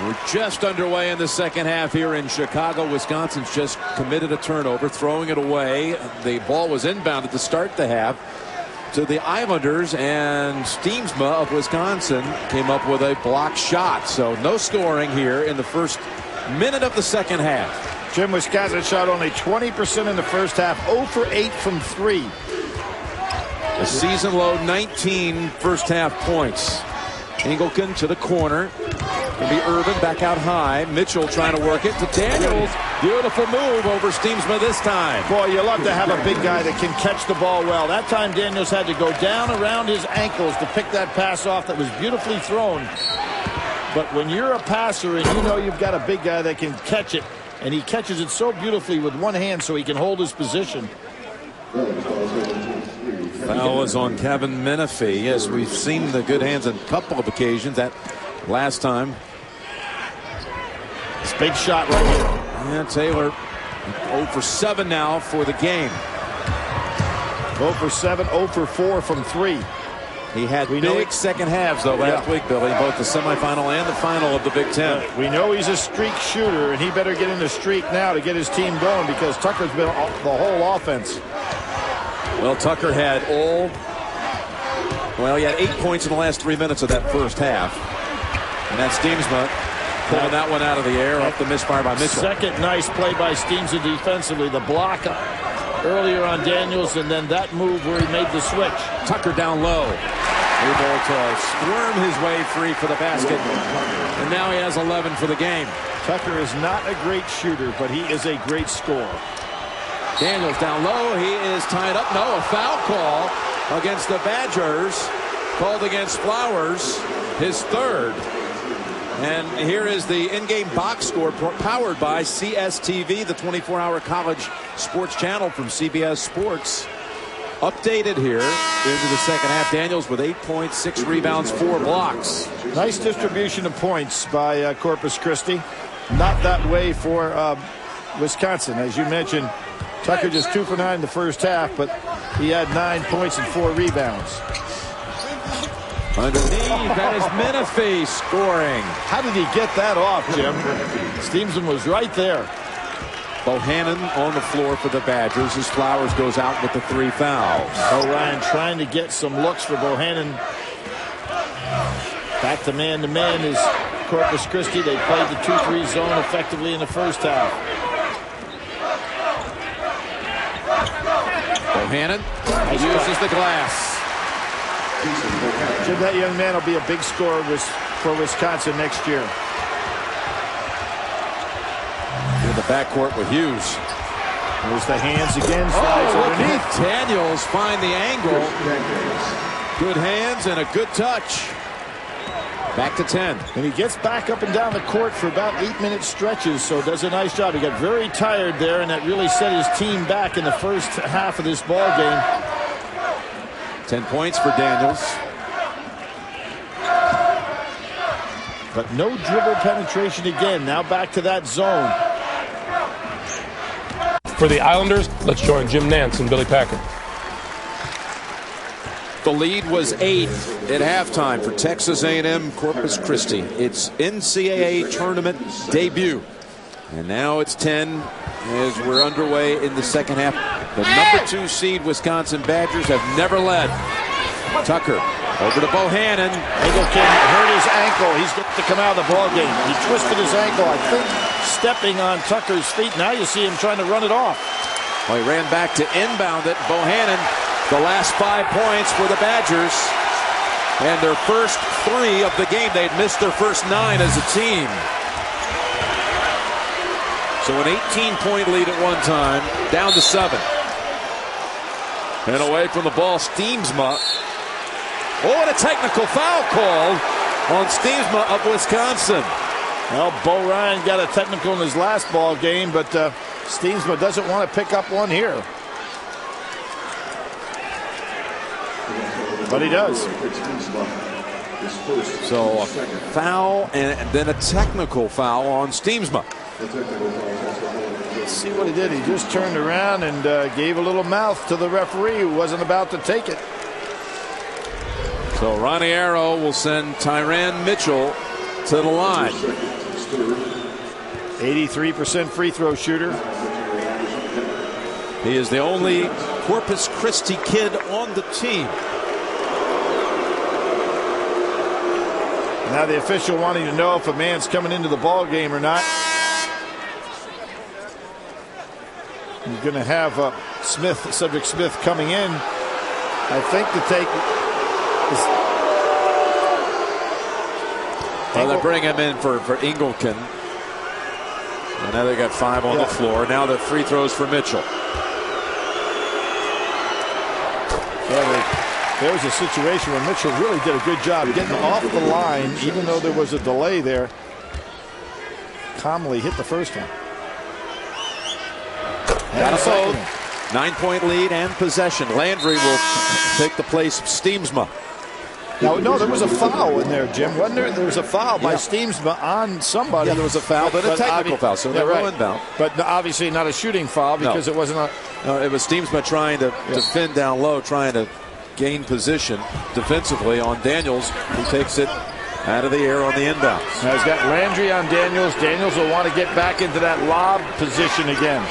We're just underway in the second half here in Chicago. Wisconsin's just committed a turnover, throwing it away. The ball was inbounded to start the half to the Islanders, and Steemsma of Wisconsin came up with a blocked shot. So no scoring here in the first minute of the second half. Jim, Wisconsin shot only 20% in the first half, 0 for 8 from 3. A season low 19 first half points. Engelken to the corner. Gonna be Irvin back out high. Mitchell trying to work it to Daniels. Beautiful move over Steemsma this time. Boy, you love to have a big guy that can catch the ball well. That time Daniels had to go down around his ankles to pick that pass off that was beautifully thrown. But when you're a passer and you know you've got a big guy that can catch it, and he catches it so beautifully with one hand so he can hold his position. Foul is on Kevin Menifee. Yes, we've seen the good hands on a couple of occasions. That last time. It's a big shot right here. Yeah, Taylor 0 for 7 now for the game. 0 for 7, 0 for 4 from 3. He had big second halves, though, last week, Billy, both the semifinal and the final of the Big Ten. We know he's a streak shooter, and he better get in the streak now to get his team going because Tucker's been the whole offense. Well, Tucker had he had 8 points in the last 3 minutes of that first half. And that's Steemsma pulling that one out of the air off the misfire by Mitchell. Second nice play by Steemsma defensively. The block earlier on Daniels, and then that move where he made the switch. Tucker down low. Able to squirm his way free for the basket. And now he has 11 for the game. Tucker is not a great shooter, but he is a great scorer. Daniels down low. He is tied up. No, a foul call against the Badgers. Called against Flowers, his third. And here is the in-game box score powered by CSTV, the 24-hour college sports channel from CBS Sports. Updated here into the second half. Daniels with 8 points, 6 rebounds, 4 blocks. Nice distribution of points by Corpus Christi. Not that way for Wisconsin. As you mentioned, Tucker just 2 for 9 in the first half, but he had 9 points and 4 rebounds. Underneath, that is Menifee scoring. How did he get that off, Jim? Steemsma was right there. Bohannon on the floor for the Badgers as Flowers goes out with the 3 fouls. Ryan trying to get some looks for Bohannon. Back to man-to-man is Corpus Christi. They played the 2-3 zone effectively in the first half. Bohannon uses the glass. Jim, that young man will be a big scorer for Wisconsin next year. In the backcourt with Hughes. There's the hands again. Slides underneath. Daniels find the angle. Good hands and a good touch. Back to 10. And he gets back up and down the court for about 8-minute stretches, so does a nice job. He got very tired there, and that really set his team back in the first half of this ball game. 10 points for Daniels. But no dribble penetration again. Now back to that zone. For the Islanders, let's join Jim Nantz and Billy Packer. The lead was 8 at halftime for Texas A&M Corpus Christi. Its NCAA tournament debut. And now it's 10 as we're underway in the second half. The number 2 seed Wisconsin Badgers have never led. Tucker over to Bohannon. Engelken hurt his ankle. He's got to come out of the ball game. He twisted his ankle, I think, stepping on Tucker's feet. Now you see him trying to run it off. Well, he ran back to inbound it. Bohannon, the last 5 points for the Badgers. And their first 3 of the game. They'd missed their first 9 as a team. So an 18-point lead at one time, down to 7. And away from the ball, Steemsma. Oh, and a technical foul called on Steemsma of Wisconsin. Well, Bo Ryan got a technical in his last ball game, but Steemsma doesn't want to pick up one here. But he does. So a foul and then a technical foul on Steemsma. Let's see what he did. He just turned around and gave a little mouth to the referee who wasn't about to take it. So Ronnie Arrow will send Tyrann Mitchell to the line. 83% free throw shooter. He is the only Corpus Christi kid on the team. Now the official wanting to know if a man's coming into the ball game or not. You're going to have Cedric Smith coming in, I think, to take. Well, they bring him in for Engelken. And now they got 5 on the floor. Now the free throws for Mitchell. There was a situation where Mitchell really did a good job getting off the line, even though there was a delay there. Calmly hit the first one. Got a both. 9-point lead and possession. Landry will take the place of Steemsma. No, there was a foul in there, Jim, wasn't there? There was a foul by Steemsma on somebody. Yeah, there was a foul, but a technical foul, so they were inbound. But obviously not a shooting foul because it wasn't a... No, it was Steemsma trying to defend down low, trying to gain position defensively on Daniels, who takes it out of the air on the inbound. Now he's got Landry on Daniels. Daniels will want to get back into that lob position again.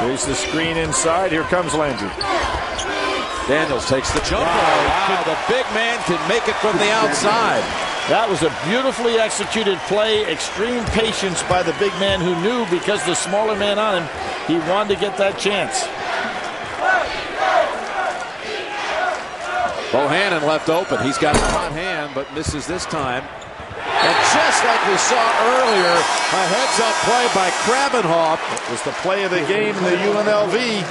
Here's the screen inside. Here comes Landry. Daniels takes the jump. Wow, the big man can make it from the outside. That was a beautifully executed play. Extreme patience by the big man who knew because the smaller man on him, he wanted to get that chance. Bohannon left open. He's got a hot hand, but misses this time. And just like we saw earlier, a heads-up play by Krabenhoff. It was the play of the game in the UNLV.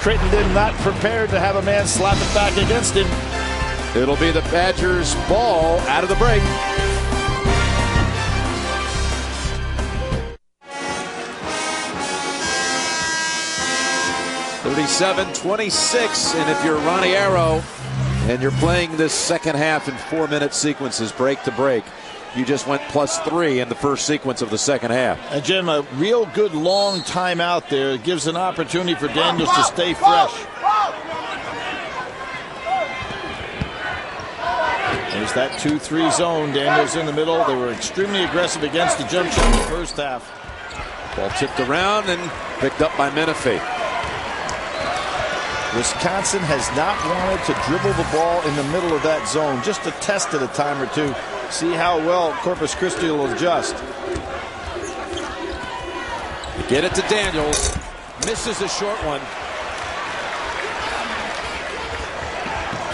Crittenden not prepared to have a man slap it back against him. It'll be the Badgers' ball out of the break. (37-26), and if you're Ronnie Arrow and you're playing this second half in 4-minute sequences, break to break, you just went +3 in the first sequence of the second half. And Jim, a real good long timeout there. It gives an opportunity for Daniels to stay fresh. There's that 2-3 zone. Daniels in the middle. They were extremely aggressive against the jump shot in the first half. Ball tipped around and picked up by Menifee. Wisconsin has not wanted to dribble the ball in the middle of that zone, just to test it a time or two. See how well Corpus Christi will adjust. Get it to Daniels. Misses a short one.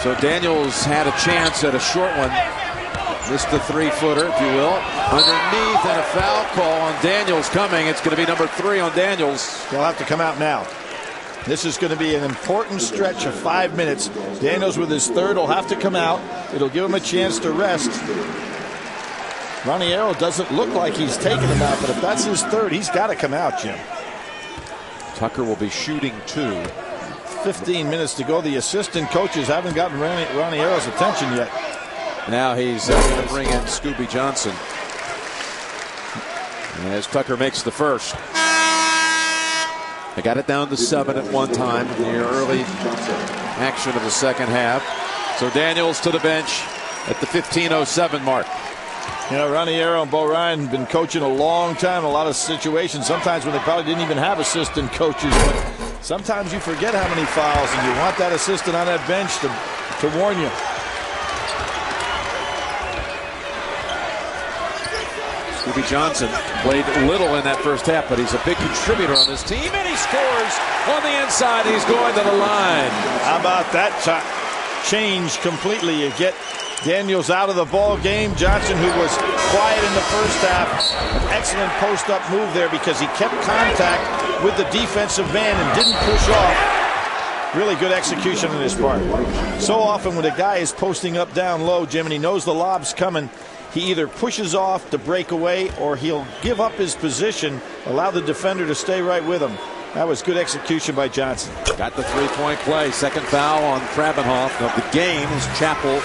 So Daniels had a chance at a short one. Missed the 3-footer, if you will. Underneath, and a foul call on Daniels coming. It's going to be number 3 on Daniels. They'll have to come out now. This is going to be an important stretch of 5 minutes. Daniels with his third will have to come out. It'll give him a chance to rest. Ronnie Arrow doesn't look like he's taking him out, but if that's his third, he's got to come out, Jim. Tucker will be shooting 2. 15 minutes to go. The assistant coaches haven't gotten Ronnie Arrow's attention yet. Now he's going to bring in Scooby Johnson. As Tucker makes the first. They got it down to 7 at one time in the early action of the second half. So Daniels to the bench at the 15:07 mark. You know, Ronnie Arrow and Bo Ryan have been coaching a long time, a lot of situations, sometimes when they probably didn't even have assistant coaches. But sometimes you forget how many fouls, and you want that assistant on that bench to warn you. Scooby Johnson played little in that first half, but he's a big contributor on this team, and he scores on the inside. He's going to the line. How about that change completely? You get Daniels out of the ball game. Johnson, who was quiet in the first half, an excellent post-up move there because he kept contact with the defensive man and didn't push off. Really good execution on his part. So often when a guy is posting up down low, Jim, and he knows the lob's coming, he either pushes off to break away or he'll give up his position, allow the defender to stay right with him. That was good execution by Johnson. Got the three-point play. Second foul on Krabenhoff of the game is Chappell.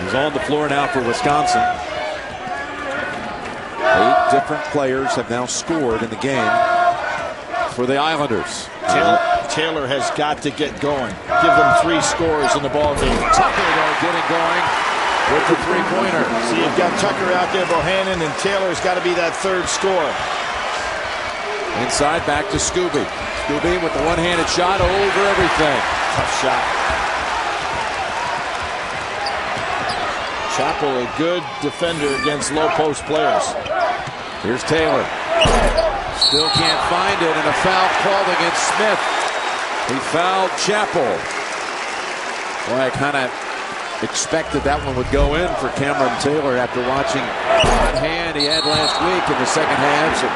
He's on the floor now for Wisconsin. 8 different players have now scored in the game for the Islanders. Taylor has got to get going. Give them 3 scores in the ball game. Tucker though getting going with the three-pointer. See, you've got Tucker out there, Bohannon, and Taylor's got to be that third score. Inside, back to Scooby. Scooby with the one-handed shot over everything. Tough shot. Chappell, a good defender against low-post players. Here's Taylor. Still can't find it, and a foul called against Smith. He fouled Chappell. Boy, I kind of expected that one would go in for Cameron Taylor after watching that hand he had last week in the second half. So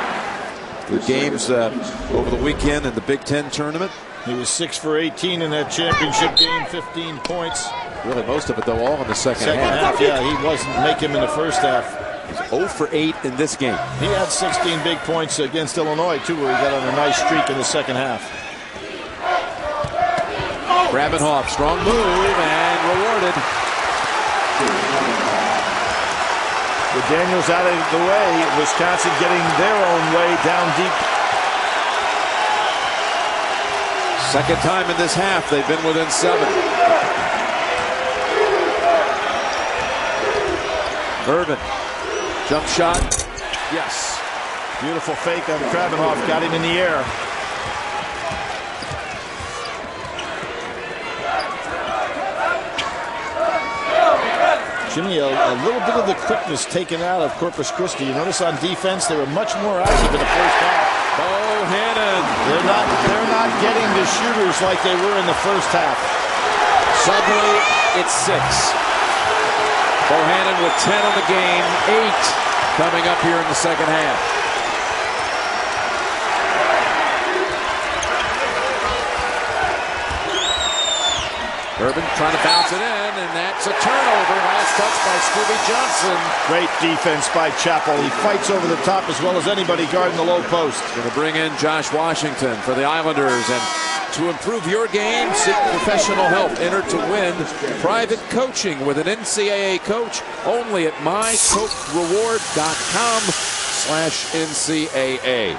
the games over the weekend in the Big Ten tournament. He was 6 for 18 in that championship game, 15 points. Really, most of it, though, all in the second half. Yeah, he wasn't making him in the first half. He's 0 for 8 in this game. He had 16 big points against Illinois, too, where he got on a nice streak in the second half. Krabenhoff, strong move, and rewarded. With Daniels out of the way, Wisconsin getting their own way down deep. Second time in this half they've been within 7. Irvin, jump shot, yes. Beautiful fake on Krabenhoff, got him in the air. Jimmy, a little bit of the quickness taken out of Corpus Christi. You notice on defense they were much more active in the first half. Bohannon. They're not getting the shooters like they were in the first half. Suddenly it's 6. Bohannon with 10 on the game, 8 coming up here in the second half. Urban trying to bounce it in, and that's a turnover. Last touch by Scooby Johnson. Great defense by Chappell. He fights over the top as well as anybody guarding the low post. Going to bring in Josh Washington for the Islanders. And to improve your game, seek professional help. Enter to win private coaching with an NCAA coach only at mycoachreward.com/NCAA.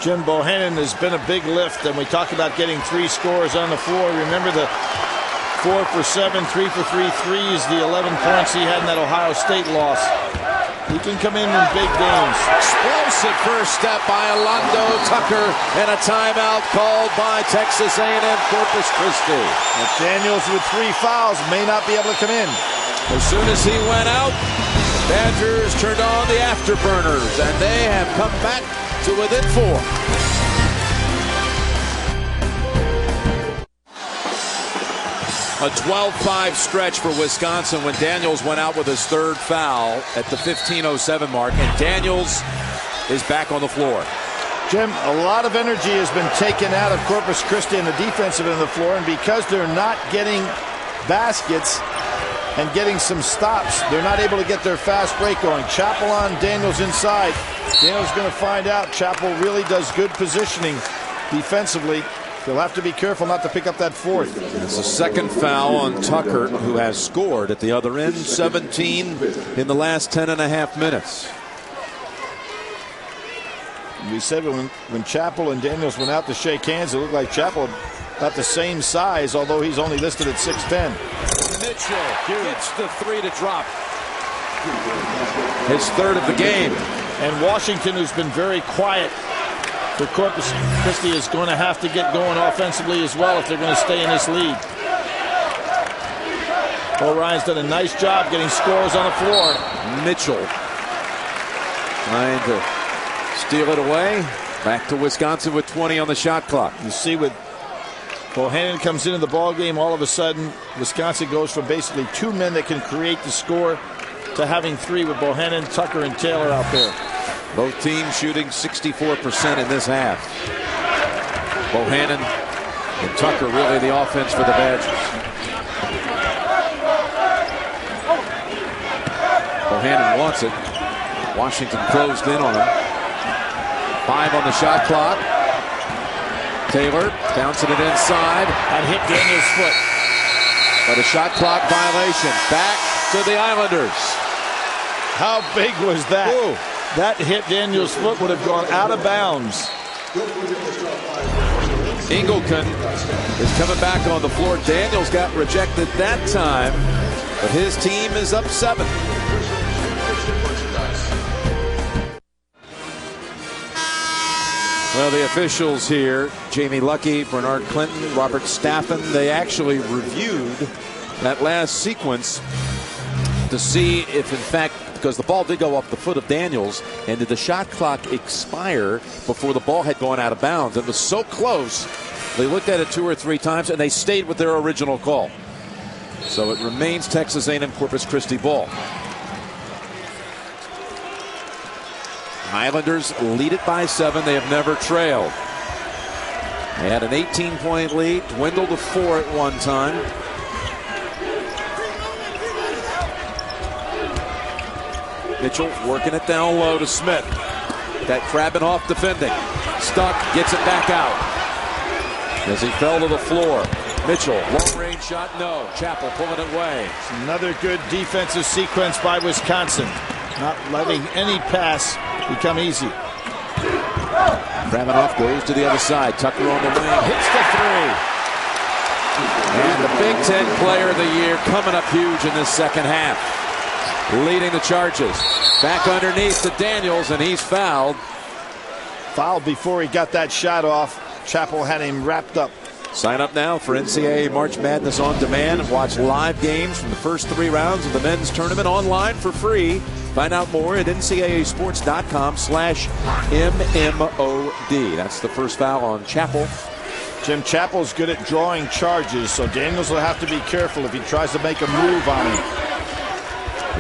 Jim, Bohannon has been a big lift, and we talked about getting 3 scores on the floor. Remember the 4 for 7, 3 for 3 threes, the 11 points he had in that Ohio State loss. He can come in big games. Explosive first step by Alondo Tucker, and a timeout called by Texas A&M Corpus Christi. Daniels with 3 fouls may not be able to come in. As soon as he went out, the Badgers turned on the afterburners, and they have come back to within 4. A 12-5 stretch for Wisconsin when Daniels went out with his 3rd foul at the 15:07 mark, and Daniels is back on the floor. Jim, a lot of energy has been taken out of Corpus Christi on the defensive end of the floor, and because they're not getting baskets and getting some stops, they're not able to get their fast break going. Chappell on Daniels inside. Daniels going to find out Chappell really does good positioning defensively. He'll have to be careful not to pick up that fourth. It's the second foul on Tucker, who has scored at the other end, 17 in the last 10.5 minutes. We said when Chappell and Daniels went out to shake hands, it looked like Chappell about the same size, although he's only listed at 6'10". Mitchell gets the three to drop. His third of the game. And Washington, who's been very quiet for Corpus Christi, is going to have to get going offensively as well if they're going to stay in this lead. O'Ryan's done a nice job getting scores on the floor. Mitchell trying to steal it away. Back to Wisconsin with 20 on the shot clock. You see, with Bohannon comes into the ball game, all of a sudden Wisconsin goes from basically two men that can create the score to having three with Bohannon, Tucker, and Taylor out there. Both teams shooting 64% in this half. Bohannon and Tucker really the offense for the Badgers. Bohannon wants it. Washington closed in on him. 5 on the shot clock. Taylor bouncing it inside. And hit Daniels' foot. But a shot clock violation. Back to the Islanders. How big was that? Ooh. That hit Daniels' foot would have gone out of bounds. Ingleton is coming back on the floor. Daniels got rejected that time, but his team is up 7. Well, the officials here, Jamie Luckey, Bernard Clinton, Robert Staffen, they actually reviewed that last sequence to see if, in fact, because the ball did go off the foot of Daniels, and did the shot clock expire before the ball had gone out of bounds? It was so close, they looked at it 2 or 3 times, and they stayed with their original call. So it remains Texas A&M Corpus Christi ball. Islanders lead it by 7. They have never trailed. They had an 18-point lead, dwindled to 4 at one time. Mitchell working it down low to Smith. Got Krabbenhoff defending. Stuck, gets it back out. As he fell to the floor. Mitchell, long-range shot, no. Chappell pulling it away. Another good defensive sequence by Wisconsin. Not letting any pass become easy. Krabbenhoff goes to the other side. Tucker on the wing, hits the 3. And the Big Ten Player of the Year coming up huge in this second half. Leading the charges. Back underneath to Daniels, and he's fouled. Fouled before he got that shot off. Chappell had him wrapped up. Sign up now for NCAA March Madness on demand and watch live games from the first 3 rounds of the men's tournament online for free. Find out more at ncaasports.com/MMOD. That's the first foul on Chappell. Jim, Chappell's good at drawing charges, so Daniels will have to be careful if he tries to make a move on him.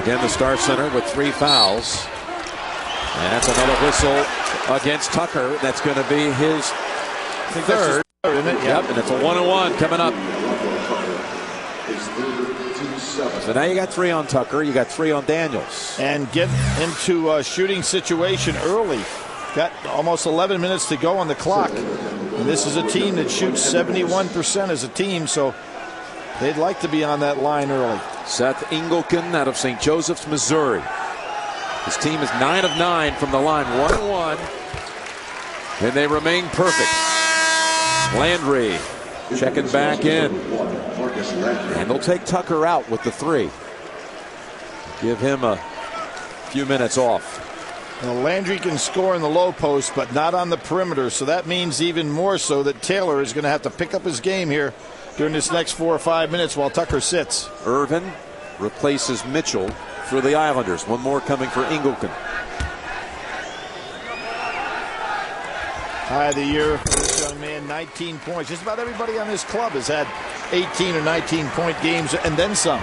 Again, the Star Center with 3 fouls. And that's another whistle against Tucker. That's going to be his third. Isn't it? Yep, and it's a 1-on-1 coming up. So now you got 3 on Tucker, you got 3 on Daniels. And get into a shooting situation early. Got almost 11 minutes to go on the clock. And this is a team that shoots 71% as a team, so they'd like to be on that line early. Seth Ingleton out of St. Joseph's, Missouri. His team is 9 of 9 from the line, 1-1. And they remain perfect. Landry checking back in. And they'll take Tucker out with the 3. Give him a few minutes off. Well, Landry can score in the low post, but not on the perimeter. So that means even more so that Taylor is going to have to pick up his game here during this next 4 or 5 minutes while Tucker sits. Irvin replaces Mitchell for the Islanders. One more coming for Ingleton. High of the year for this young man, 19 points. Just about everybody on this club has had 18 or 19-point games and then some.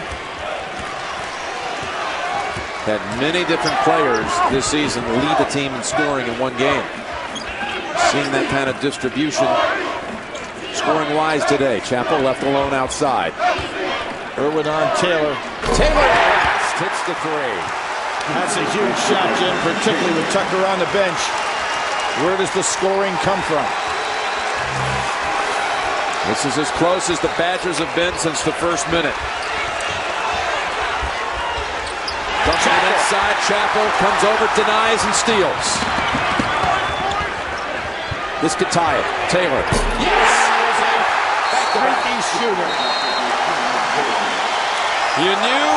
Had many different players this season lead the team in scoring in one game. seeing that kind of distribution scoring-wise today. Chappell left alone outside. Irwin on Taylor. Taylor hits the three. That's a huge shot, Jim, particularly with Tucker on the bench. Where does the scoring come from? This is as close as the Badgers have been since the first minute. Dumping it inside. Chappell comes over, denies, and steals. This could tie it. Taylor. Yes! Freaky shooter. You knew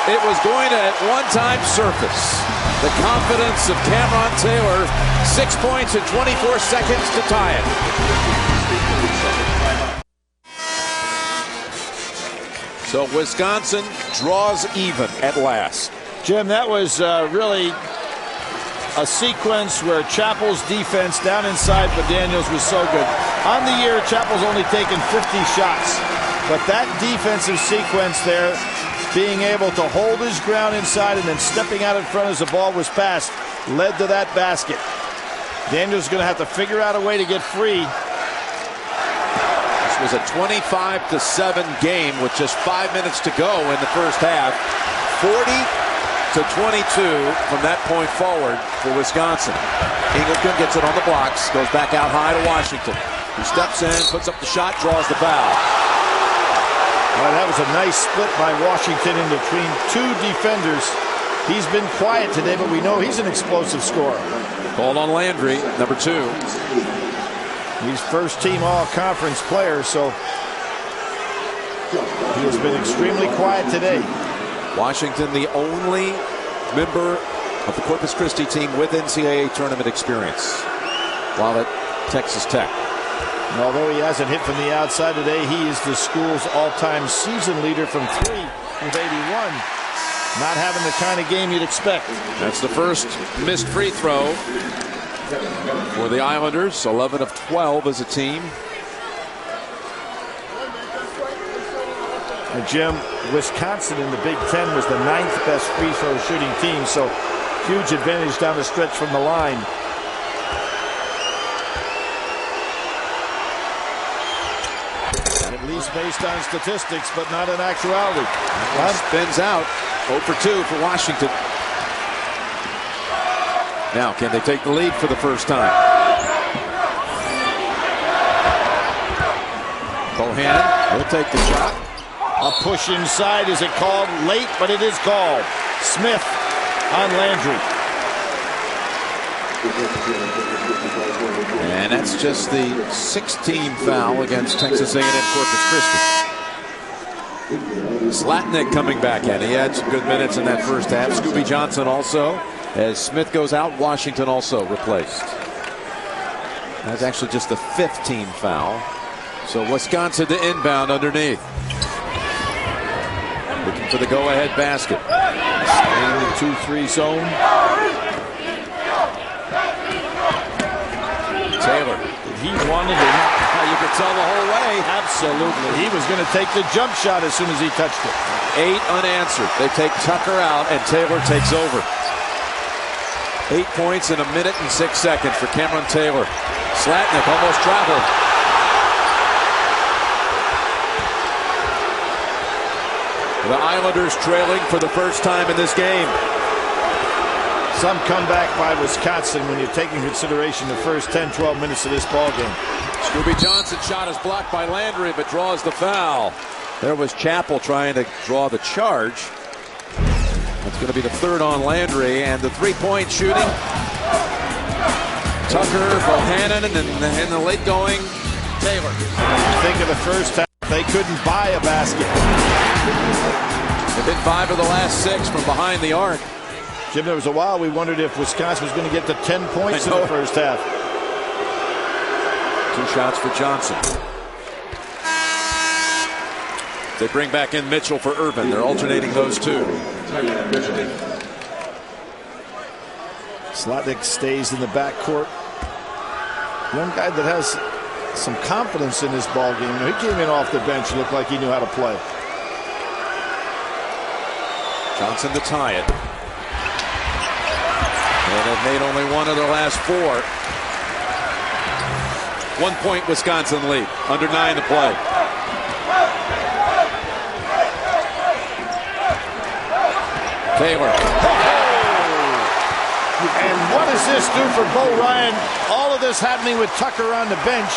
it was going to at one time surface. The confidence of Cameron Taylor. 6 points in 24 seconds to tie it. So Wisconsin draws even at last. Jim, that was really a sequence where Chappell's defense down inside for Daniels was so good. On the year, Chappell's only taken 50 shots. But that defensive sequence there, being able to hold his ground inside and then stepping out in front as the ball was passed, led to that basket. Daniels is going to have to figure out a way to get free. This was a 25-7 game with just 5 minutes to go in the first half. 40-22 from that point forward for Wisconsin. Ingleton gets it on the blocks, goes back out high to Washington. He steps in, puts up the shot, draws the foul. Well, that was a nice split by Washington in between two defenders. He's been quiet today, but we know he's an explosive scorer. Called on Landry, number 2. He's first-team all-conference player, so he has been extremely quiet today. Washington, the only member of the Corpus Christi team with NCAA tournament experience while at Texas Tech. And although he hasn't hit from the outside today, he is the school's all-time season leader from 3 with 81. Not having the kind of game you'd expect. That's the first missed free throw for the Islanders. 11 of 12 as a team. And Jim, Wisconsin in the Big Ten was the 9th best free throw shooting team, so huge advantage down the stretch from the line. At least based on statistics, but not in actuality. Spins out. 0 for 2 for Washington. Now, can they take the lead for the first time? Bohannon will take the shot. A push inside. Is it called? Late, but it is called. Smith on Landry. And that's just the 6th-team foul against Texas A&M Corpus Christi. Zlatnik coming back in. He had some good minutes in that first half. Scooby Johnson also. As Smith goes out, Washington also replaced. That's actually just the 5th-team foul. So Wisconsin to inbound underneath. Looking for the go-ahead basket. In the 2-3 zone. Taylor. He wanted it. You could tell the whole way. Absolutely. He was going to take the jump shot as soon as he touched it. 8 unanswered. They take Tucker out, and Taylor takes over. 8 points in 1 minute and 6 seconds for Cameron Taylor. Zlatnik almost traveled. The Islanders trailing for the first time in this game. Some comeback by Wisconsin when you take into consideration the first 10-12 minutes of this ball game. Scooby Johnson shot is blocked by Landry, but draws the foul. There was Chappell trying to draw the charge. That's going to be the 3rd on Landry, and the 3-point shooting. Tucker, Bohannon, and then the late going Taylor. Think of the first half, they couldn't buy a basket. They've hit 5 of the last 6 from behind the arc. Jim, there was a while we wondered if Wisconsin was going to get to 10 points in the first half. 2 shots for Johnson. They bring back in Mitchell for Urban. They're alternating those two. Zlatnik stays in the backcourt. Young guy that has some confidence in this ball game. He came in off the bench and looked like he knew how to play. Johnson to tie it. And they've made only 1 of their last 4. 1 point Wisconsin lead. Under 9 to play. Taylor. And what does this do for Bo Ryan? All of this happening with Tucker on the bench.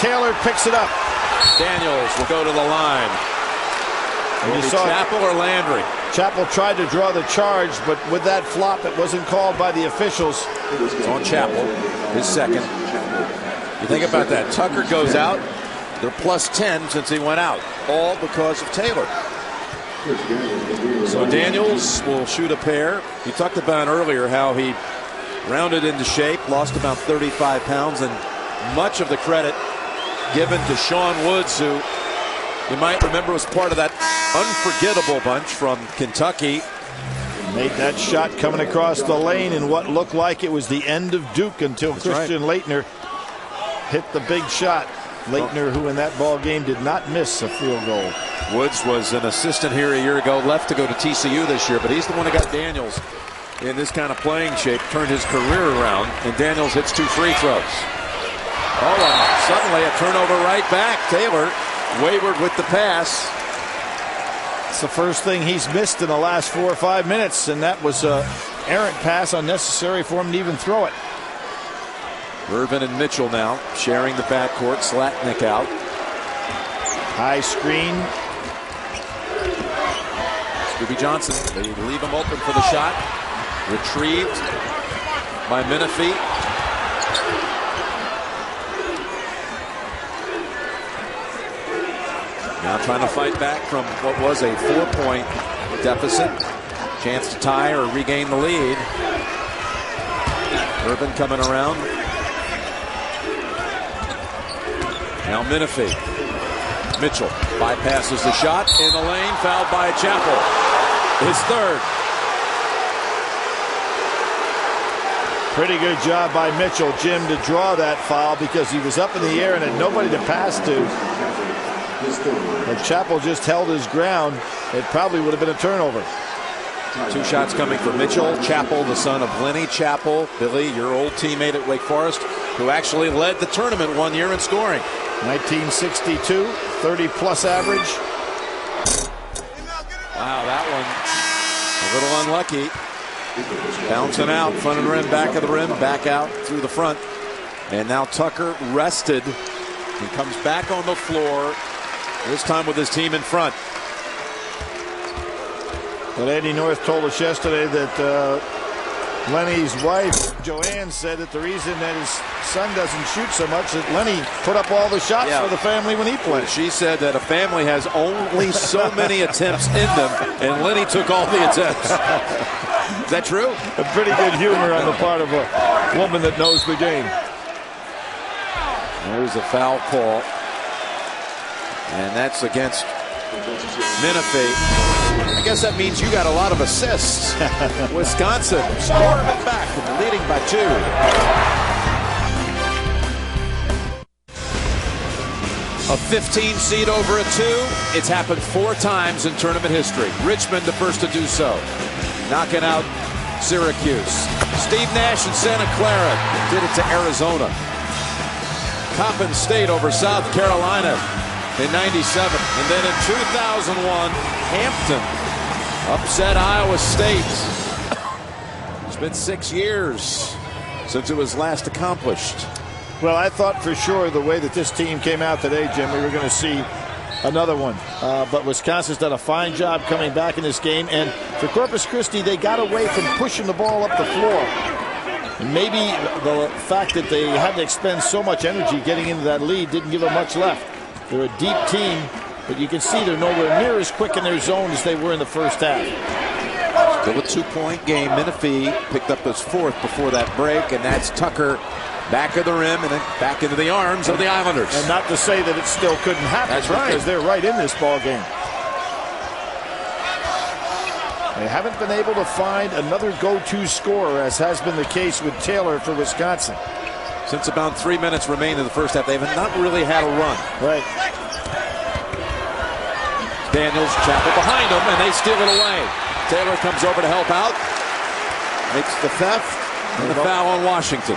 Taylor picks it up. Daniels will go to the line. And you saw Chappell or Landry? Chappell tried to draw the charge, but with that flop, it wasn't called by the officials. It's on Chappell, his second. You think about that. Tucker goes out. They're plus 10 since he went out. All because of Taylor. So Daniels will shoot a pair. He talked about earlier how he rounded into shape, lost about 35 pounds, and much of the credit given to Sean Woods, who you might remember was part of that unforgettable bunch from Kentucky. Made that shot coming across the lane in what looked like it was the end of Duke until Christian Laettner hit the big shot. Laettner, who in that ball game did not miss a field goal. Woods was an assistant here a year ago, left to go to TCU this year, but he's the one that got Daniels in this kind of playing shape, turned his career around, and Daniels hits 2 free throws. Oh, wow. Suddenly a turnover right back. Taylor wayward with the pass. It's the first thing he's missed in the last 4 or 5 minutes, and that was an errant pass, unnecessary for him to even throw it. Irvin and Mitchell now sharing the backcourt. Slatnik out. High screen. Scooby Johnson. They leave him open for the shot. Retrieved by Menifee. Now trying to fight back from what was a 4-point deficit. Chance to tie or regain the lead. Irvin coming around. Now Menifee. Mitchell bypasses the shot in the lane, fouled by Chappell. His third. Pretty good job by Mitchell, Jim, to draw that foul because he was up in the air and had nobody to pass to. If Chappell just held his ground, it probably would have been a turnover. 2 shots coming for Mitchell. Chappell, the son of Lenny Chappell. Billy, your old teammate at Wake Forest, who actually led the tournament 1 year in scoring. 1962, 30-plus average. Wow, that one a little unlucky. Bouncing out, front of the rim, back of the rim, back out through the front. And now Tucker rested. He comes back on the floor, this time with his team in front. Well, Andy North told us yesterday that Lenny's wife, Joanne, said that the reason that his son doesn't shoot so much is that Lenny put up all the shots for the family when he played. She said that a family has only so many attempts in them, and Lenny took all the attempts. Is that true? A pretty good humor on the part of a woman that knows the game. There's a foul call, and that's against Menifee. I guess that means you got a lot of assists. Wisconsin scoring it back and leading by 2. A 15 seed over a 2. It's happened 4 times in tournament history. Richmond the first to do so, knocking out Syracuse. Steve Nash in Santa Clara did it to Arizona. Coppin State over South Carolina in '97, and then in 2001, Hampton upset Iowa State. It's been 6 years since it was last accomplished. Well, I thought for sure the way that this team came out today, Jim, we were going to see another one. But Wisconsin's done a fine job coming back in this game. And for Corpus Christi, they got away from pushing the ball up the floor. And maybe the fact that they had to expend so much energy getting into that lead didn't give them much left. They're a deep team, but you can see they're nowhere near as quick in their zone as they were in the first half. Still a 2-point game. Menifee picked up his 4th before that break, and that's Tucker back of the rim and then back into the arms of the Islanders. And not to say that it still couldn't happen. That's right. Because they're right in this ball game. They haven't been able to find another go-to scorer, as has been the case with Taylor for Wisconsin. Since about 3 minutes remain in the first half, they have not really had a run. Right. Daniels, Chappell behind them, and they steal it away. Taylor comes over to help out. Makes the theft and the foul on Washington.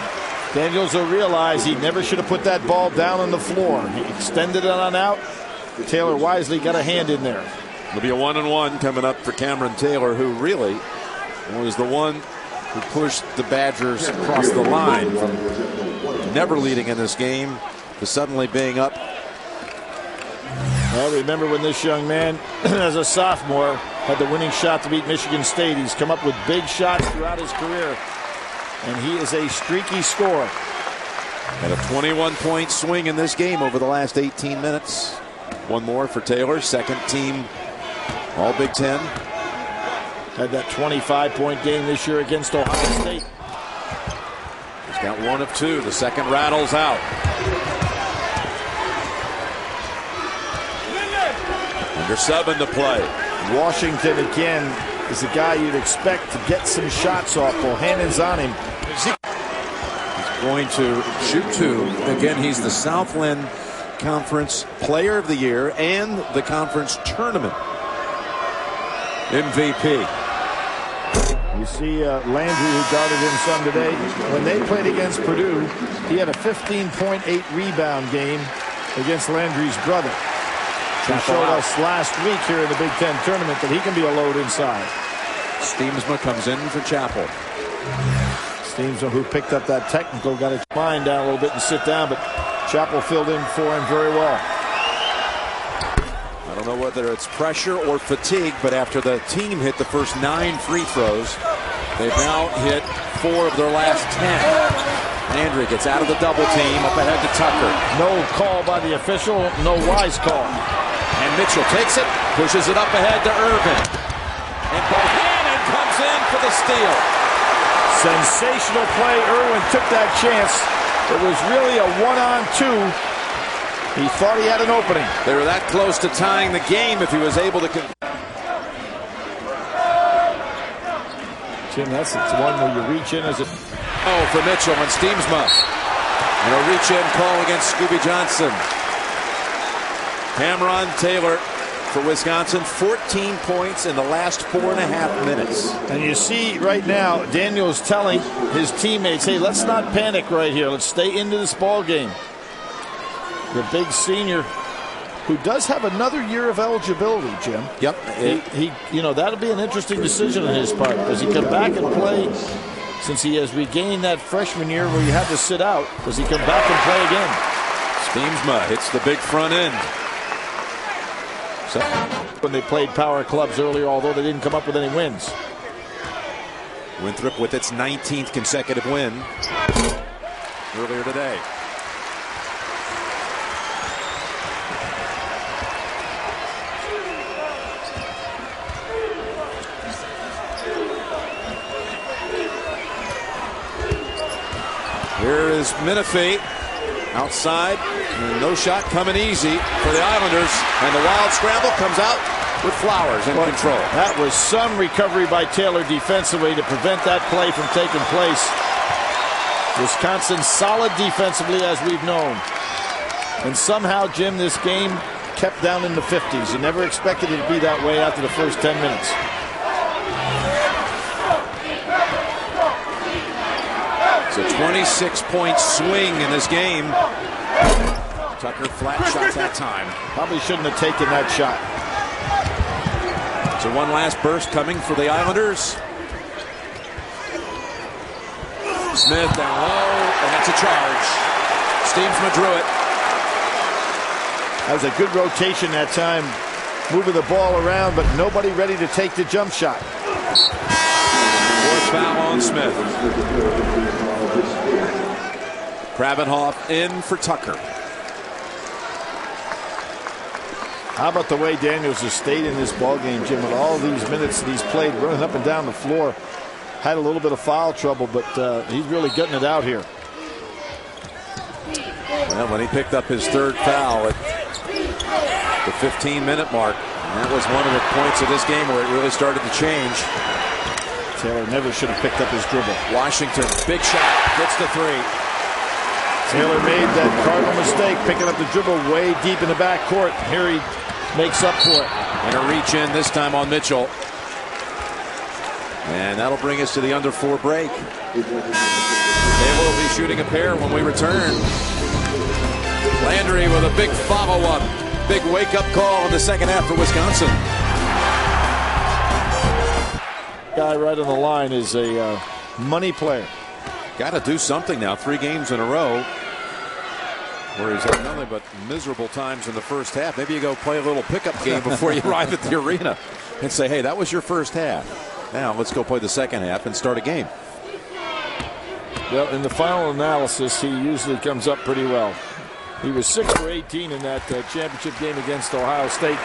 Daniels will realize he never should have put that ball down on the floor. He extended it on out. Taylor wisely got a hand in there. It'll be a 1-and-1 coming up for Cameron Taylor, who really was the one who pushed the Badgers across the line from never leading in this game to suddenly being up. Well, remember when this young man, as a sophomore, had the winning shot to beat Michigan State. He's come up with big shots throughout his career, and he is a streaky scorer. Had a 21-point swing in this game over the last 18 minutes. One more for Taylor, second team All Big Ten. Had that 25-point game this year against Ohio State. He's got one of two. The second rattles out. Under 7 to play. Washington again is a guy you'd expect to get some shots off. Bohannon's on him. He's going to shoot 2. Again, he's the Southland Conference Player of the Year and the conference tournament MVP. You see Landry, who guarded him some today. When they played against Purdue, he had a 15.8 rebound game against Landry's brother. He showed us last week here in the Big Ten tournament that he can be a load inside. Steamsma comes in for Chapel. Steamsma, who picked up that technical, got his mind down a little bit and sit down, but Chapel filled in for him very well. I don't know whether it's pressure or fatigue, but after the team hit the first 9 free throws, they've now hit 4 of their last 10. Landry gets out of the double team, up ahead to Tucker. No call by the official, no wise call. And Mitchell takes it, pushes it up ahead to Irvin. And Bohannon comes in for the steal. Sensational play. Irwin took that chance. It was really a 1-on-2. He thought he had an opening. They were that close to tying the game if he was able to. Jim, that's the one where you reach in as a. Oh, for Mitchell and Steamsma. And a reach-in call against Scooby Johnson. Cameron Taylor for Wisconsin, 14 points in the last 4.5 minutes. And you see right now, Daniel's telling his teammates, hey, let's not panic right here. Let's stay into this ball game. The big senior, who does have another year of eligibility, Jim. Yep. He you know, that'll be an interesting decision on his part. Does he come back and play, since he has regained that freshman year where you had to sit out? Does he come back and play again? Steamsma hits the big front end. So, when they played power clubs earlier, although they didn't come up with any wins. Winthrop with its 19th consecutive win earlier today. Here is Menifee outside. No shot coming easy for the Islanders. And the wild scramble comes out with Flowers in control. That was some recovery by Taylor defensively to prevent that play from taking place. Wisconsin solid defensively, as we've known. And somehow, Jim, this game kept down in the 50s. You never expected it to be that way after the first 10 minutes. It's a 26-point swing in this game. Tucker flat shot that time. Probably shouldn't have taken that shot. So one last burst coming for the Islanders. Smith down low, and that's a charge. Steamsma drew it. That was a good rotation that time, moving the ball around, but nobody ready to take the jump shot. Fourth foul on Smith. Krabenhoff in for Tucker. How about the way Daniels has stayed in this ball game, Jim, with all these minutes that he's played, running up and down the floor. Had a little bit of foul trouble, but he's really getting it out here. Well, when he picked up his third foul at the 15-minute mark, that was one of the points of this game where it really started to change. Taylor never should have picked up his dribble. Washington, big shot, gets the 3. Taylor made that cardinal mistake, picking up the dribble way deep in the backcourt. Here he makes up for it. And a reach in this time on Mitchell. And that'll bring us to the under 4 break. They will be shooting a pair when we return. Landry with a big follow-up. Big wake-up call in the second half for Wisconsin. Guy right on the line is a money player. Got to do something now. 3 games in a row where he's had nothing but miserable times in the first half. Maybe you go play a little pickup game before you arrive at the arena and say, hey, that was your first half. Now let's go play the second half and start a game. Well, in the final analysis, he usually comes up pretty well. He was 6 for 18 in that championship game against Ohio State,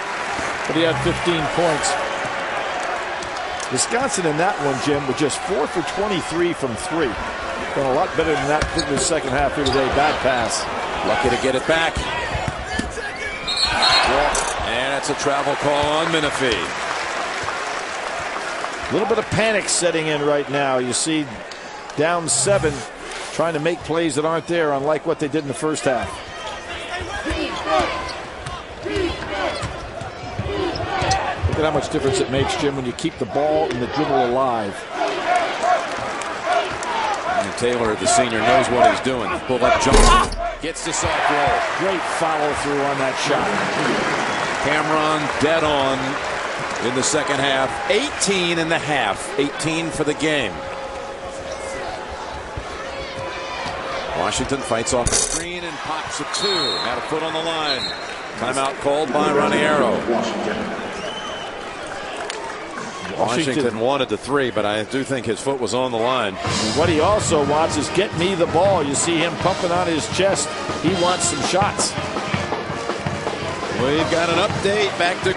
but he had 15 points. Wisconsin in that one, Jim, was just 4 for 23 from 3. Done a lot better than that in the second half here today. Bad pass. Lucky to get it back. And it's a travel call on Menifee. A little bit of panic setting in right now. You see down 7, trying to make plays that aren't there, unlike what they did in the first half. Look at how much difference it makes, Jim, when you keep the ball and the dribble alive. And Taylor, the senior, knows what he's doing. Pull up jump. Gets the soft roll. Great follow through on that shot. Cameron dead on in the second half. 18 in the half. 18 for the game. Washington fights off the screen and pops a 2. Had a foot on the line. Timeout called by Raniero. Washington wanted the 3, but I do think his foot was on the line. And what he also wants is get me the ball. You see him pumping on his chest. He wants some shots. We've got an update back to...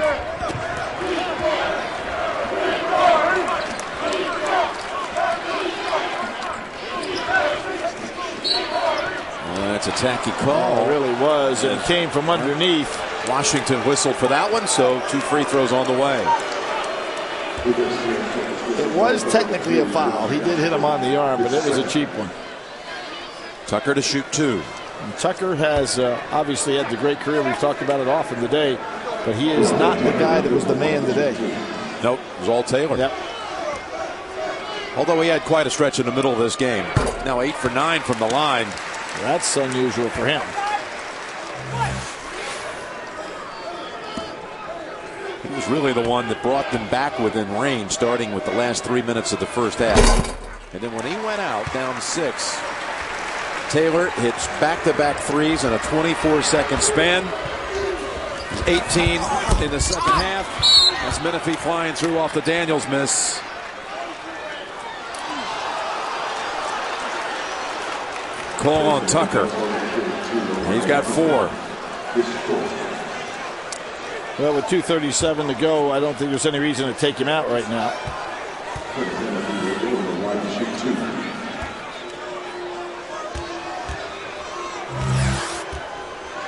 That's a tacky call. It really was. It came from underneath. Washington whistled for that one, so 2 free throws on the way. It was technically a foul. He did hit him on the arm, but it was a cheap one. Tucker to shoot 2. And Tucker has obviously had the great career. We've talked about it often today, but he is not the guy that was the man today. Nope, it was all Taylor. Yep. Although he had quite a stretch in the middle of this game. Now 8 for 9 from the line. That's unusual for him. He was really the one that brought them back within range, starting with the last 3 minutes of the first half. And then when he went out down 6, Taylor hits back-to-back threes in a 24-second span. 18 in the second half. That's Menifee flying through off the Daniels miss. Call on Tucker. He's got 4. Well, with 2:37 to go, I don't think there's any reason to take him out right now.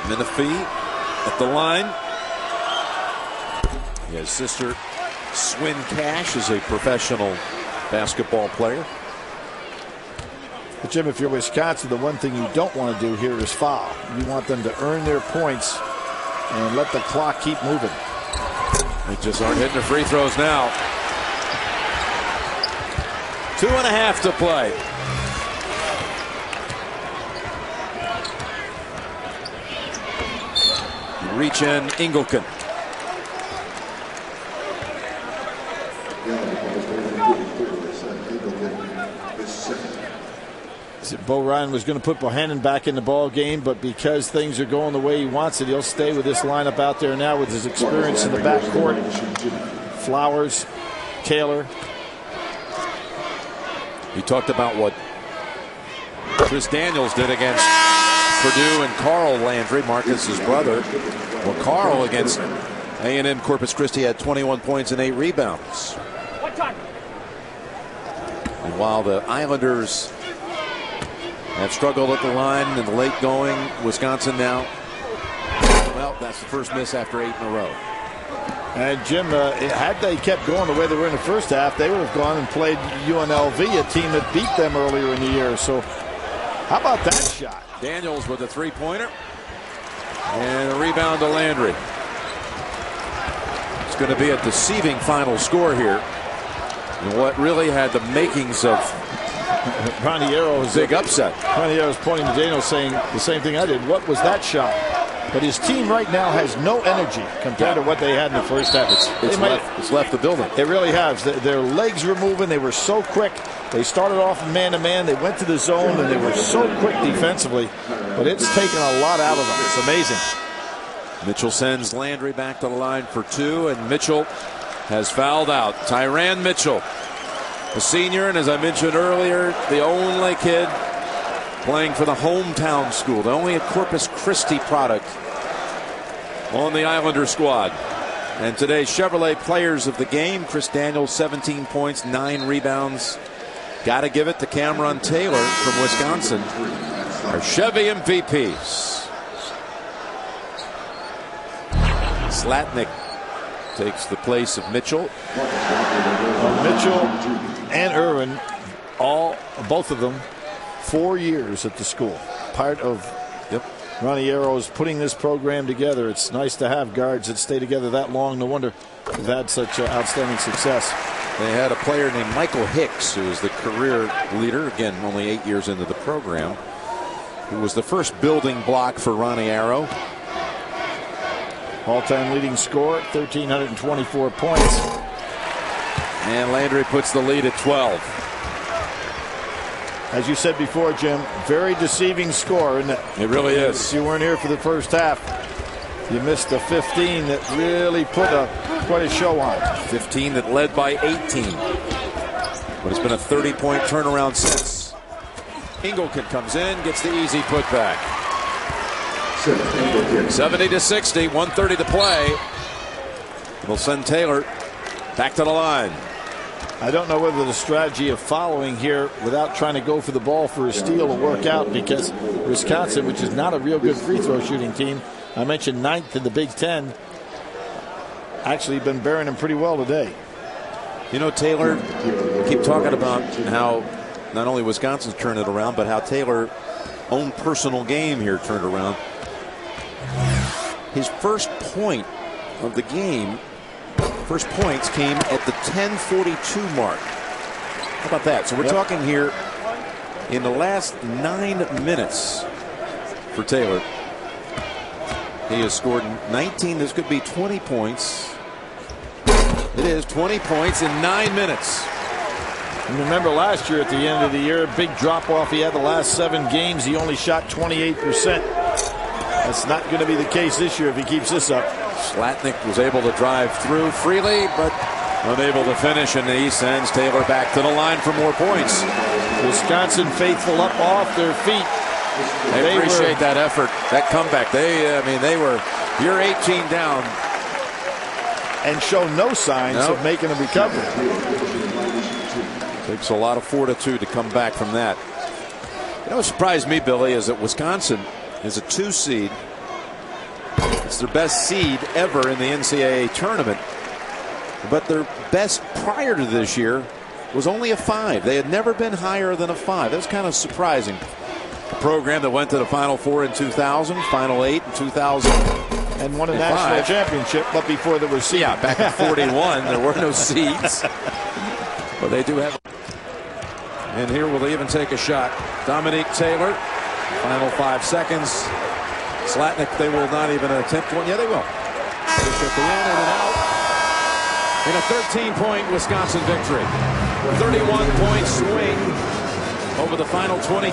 Menifee at the line. His sister, Swin Cash, is a professional basketball player. But Jim, if you're Wisconsin, the one thing you don't want to do here is foul. You want them to earn their points and let the clock keep moving. They just aren't hitting their free throws now. 2.5 to play. Reach in, Ingleton. Bo Ryan was going to put Bohannon back in the ball game, but because things are going the way he wants it, he'll stay with this lineup out there now with his experience in the backcourt. Flowers, Taylor. He talked about what Chris Daniels did against Purdue and Carl Landry, Marcus's brother. Well, Carl against A&M Corpus Christi had 21 points and 8 rebounds. And while the Islanders have struggled at the line in the late going, Wisconsin now, well, that's the first miss after 8 in a row. And Jim, had they kept going the way they were in the first half, they would have gone and played UNLV, a team that beat them earlier in the year. So how about that shot? Daniels with a 3-pointer. And a rebound to Landry. It's going to be a deceiving final score here. And what really had the makings of Raniero Big upset. Raniero's pointing to Daniels saying the same thing I did. What was that shot? But his team right now has no energy compared to what they had in the first half. It's left the building. It really has. Their legs were moving. They were so quick. They started off man-to-man. They went to the zone, and they were so quick defensively. But it's taken a lot out of them. It's amazing. Mitchell sends Landry back to the line for 2, and Mitchell has fouled out. Tyrann Mitchell, a senior, and as I mentioned earlier, the only kid playing for the hometown school, the only Corpus Christi product on the Islander squad. And today's Chevrolet players of the game: Chris Daniels, 17 points, 9 rebounds. Got to give it to Cameron Taylor from Wisconsin, our Chevy MVPs. Slatnik takes the place of Mitchell. Mitchell and Irwin, both of them, 4 years at the school. Part of Raniero's putting this program together. It's nice to have guards that stay together that long. No wonder they've had such outstanding success. They had a player named Michael Hicks, who is the career leader, again only 8 years into the program, who was the first building block for Raniero. All-time leading scorer, 1,324 points. And Landry puts the lead at 12. As you said before, Jim, very deceiving score, isn't it? It really is. You weren't here for the first half. You missed the 15 that really put quite a show on. 15 that led by 18. But it's been a 30-point turnaround since. Ingleton comes in, gets the easy putback. 70-60, 1:30 to play. It'll send Taylor back to the line. I don't know whether the strategy of following here without trying to go for the ball for a steal will work out, because Wisconsin, which is not a real good free throw shooting team, I mentioned 9th in the Big Ten, actually been bearing them pretty well today. You know, Taylor, we keep talking about how not only Wisconsin's turned it around, but how Taylor's own personal game here turned around. His first point of the game, first points came at the 10:42 mark. How about that? So we're talking here in the last 9 minutes for Taylor. He has scored 19. This could be 20 points. It is 20 points in 9 minutes. And remember last year at the end of the year, big drop off. He had the last 7 games. He only shot 28%. That's not going to be the case this year if he keeps this up. Slatnik was able to drive through freely, but unable to finish, and he sends Taylor back to the line for more points. Wisconsin faithful up off their feet. They appreciate that effort, that comeback. They were, you're 18 down, and show no signs of making a recovery. Takes a lot of fortitude to come back from that. You know what surprised me, Billy, is that Wisconsin is a 2 seed. It's their best seed ever in the NCAA tournament, but their best prior to this year was only a 5. They had never been higher than a 5. That's kind of surprising. A program that went to the Final 4 in 2000, Final 8 in 2000, and won a national championship, but before there was seeds. Yeah, back in 41 there were no seeds, but they do have. And here will even take a shot. Dominique Taylor, final 5 seconds. Slatnik, they will not even attempt one. Yeah, they will. Just at the end, in and out. In a 13-point Wisconsin victory. 31-point swing over the final 20.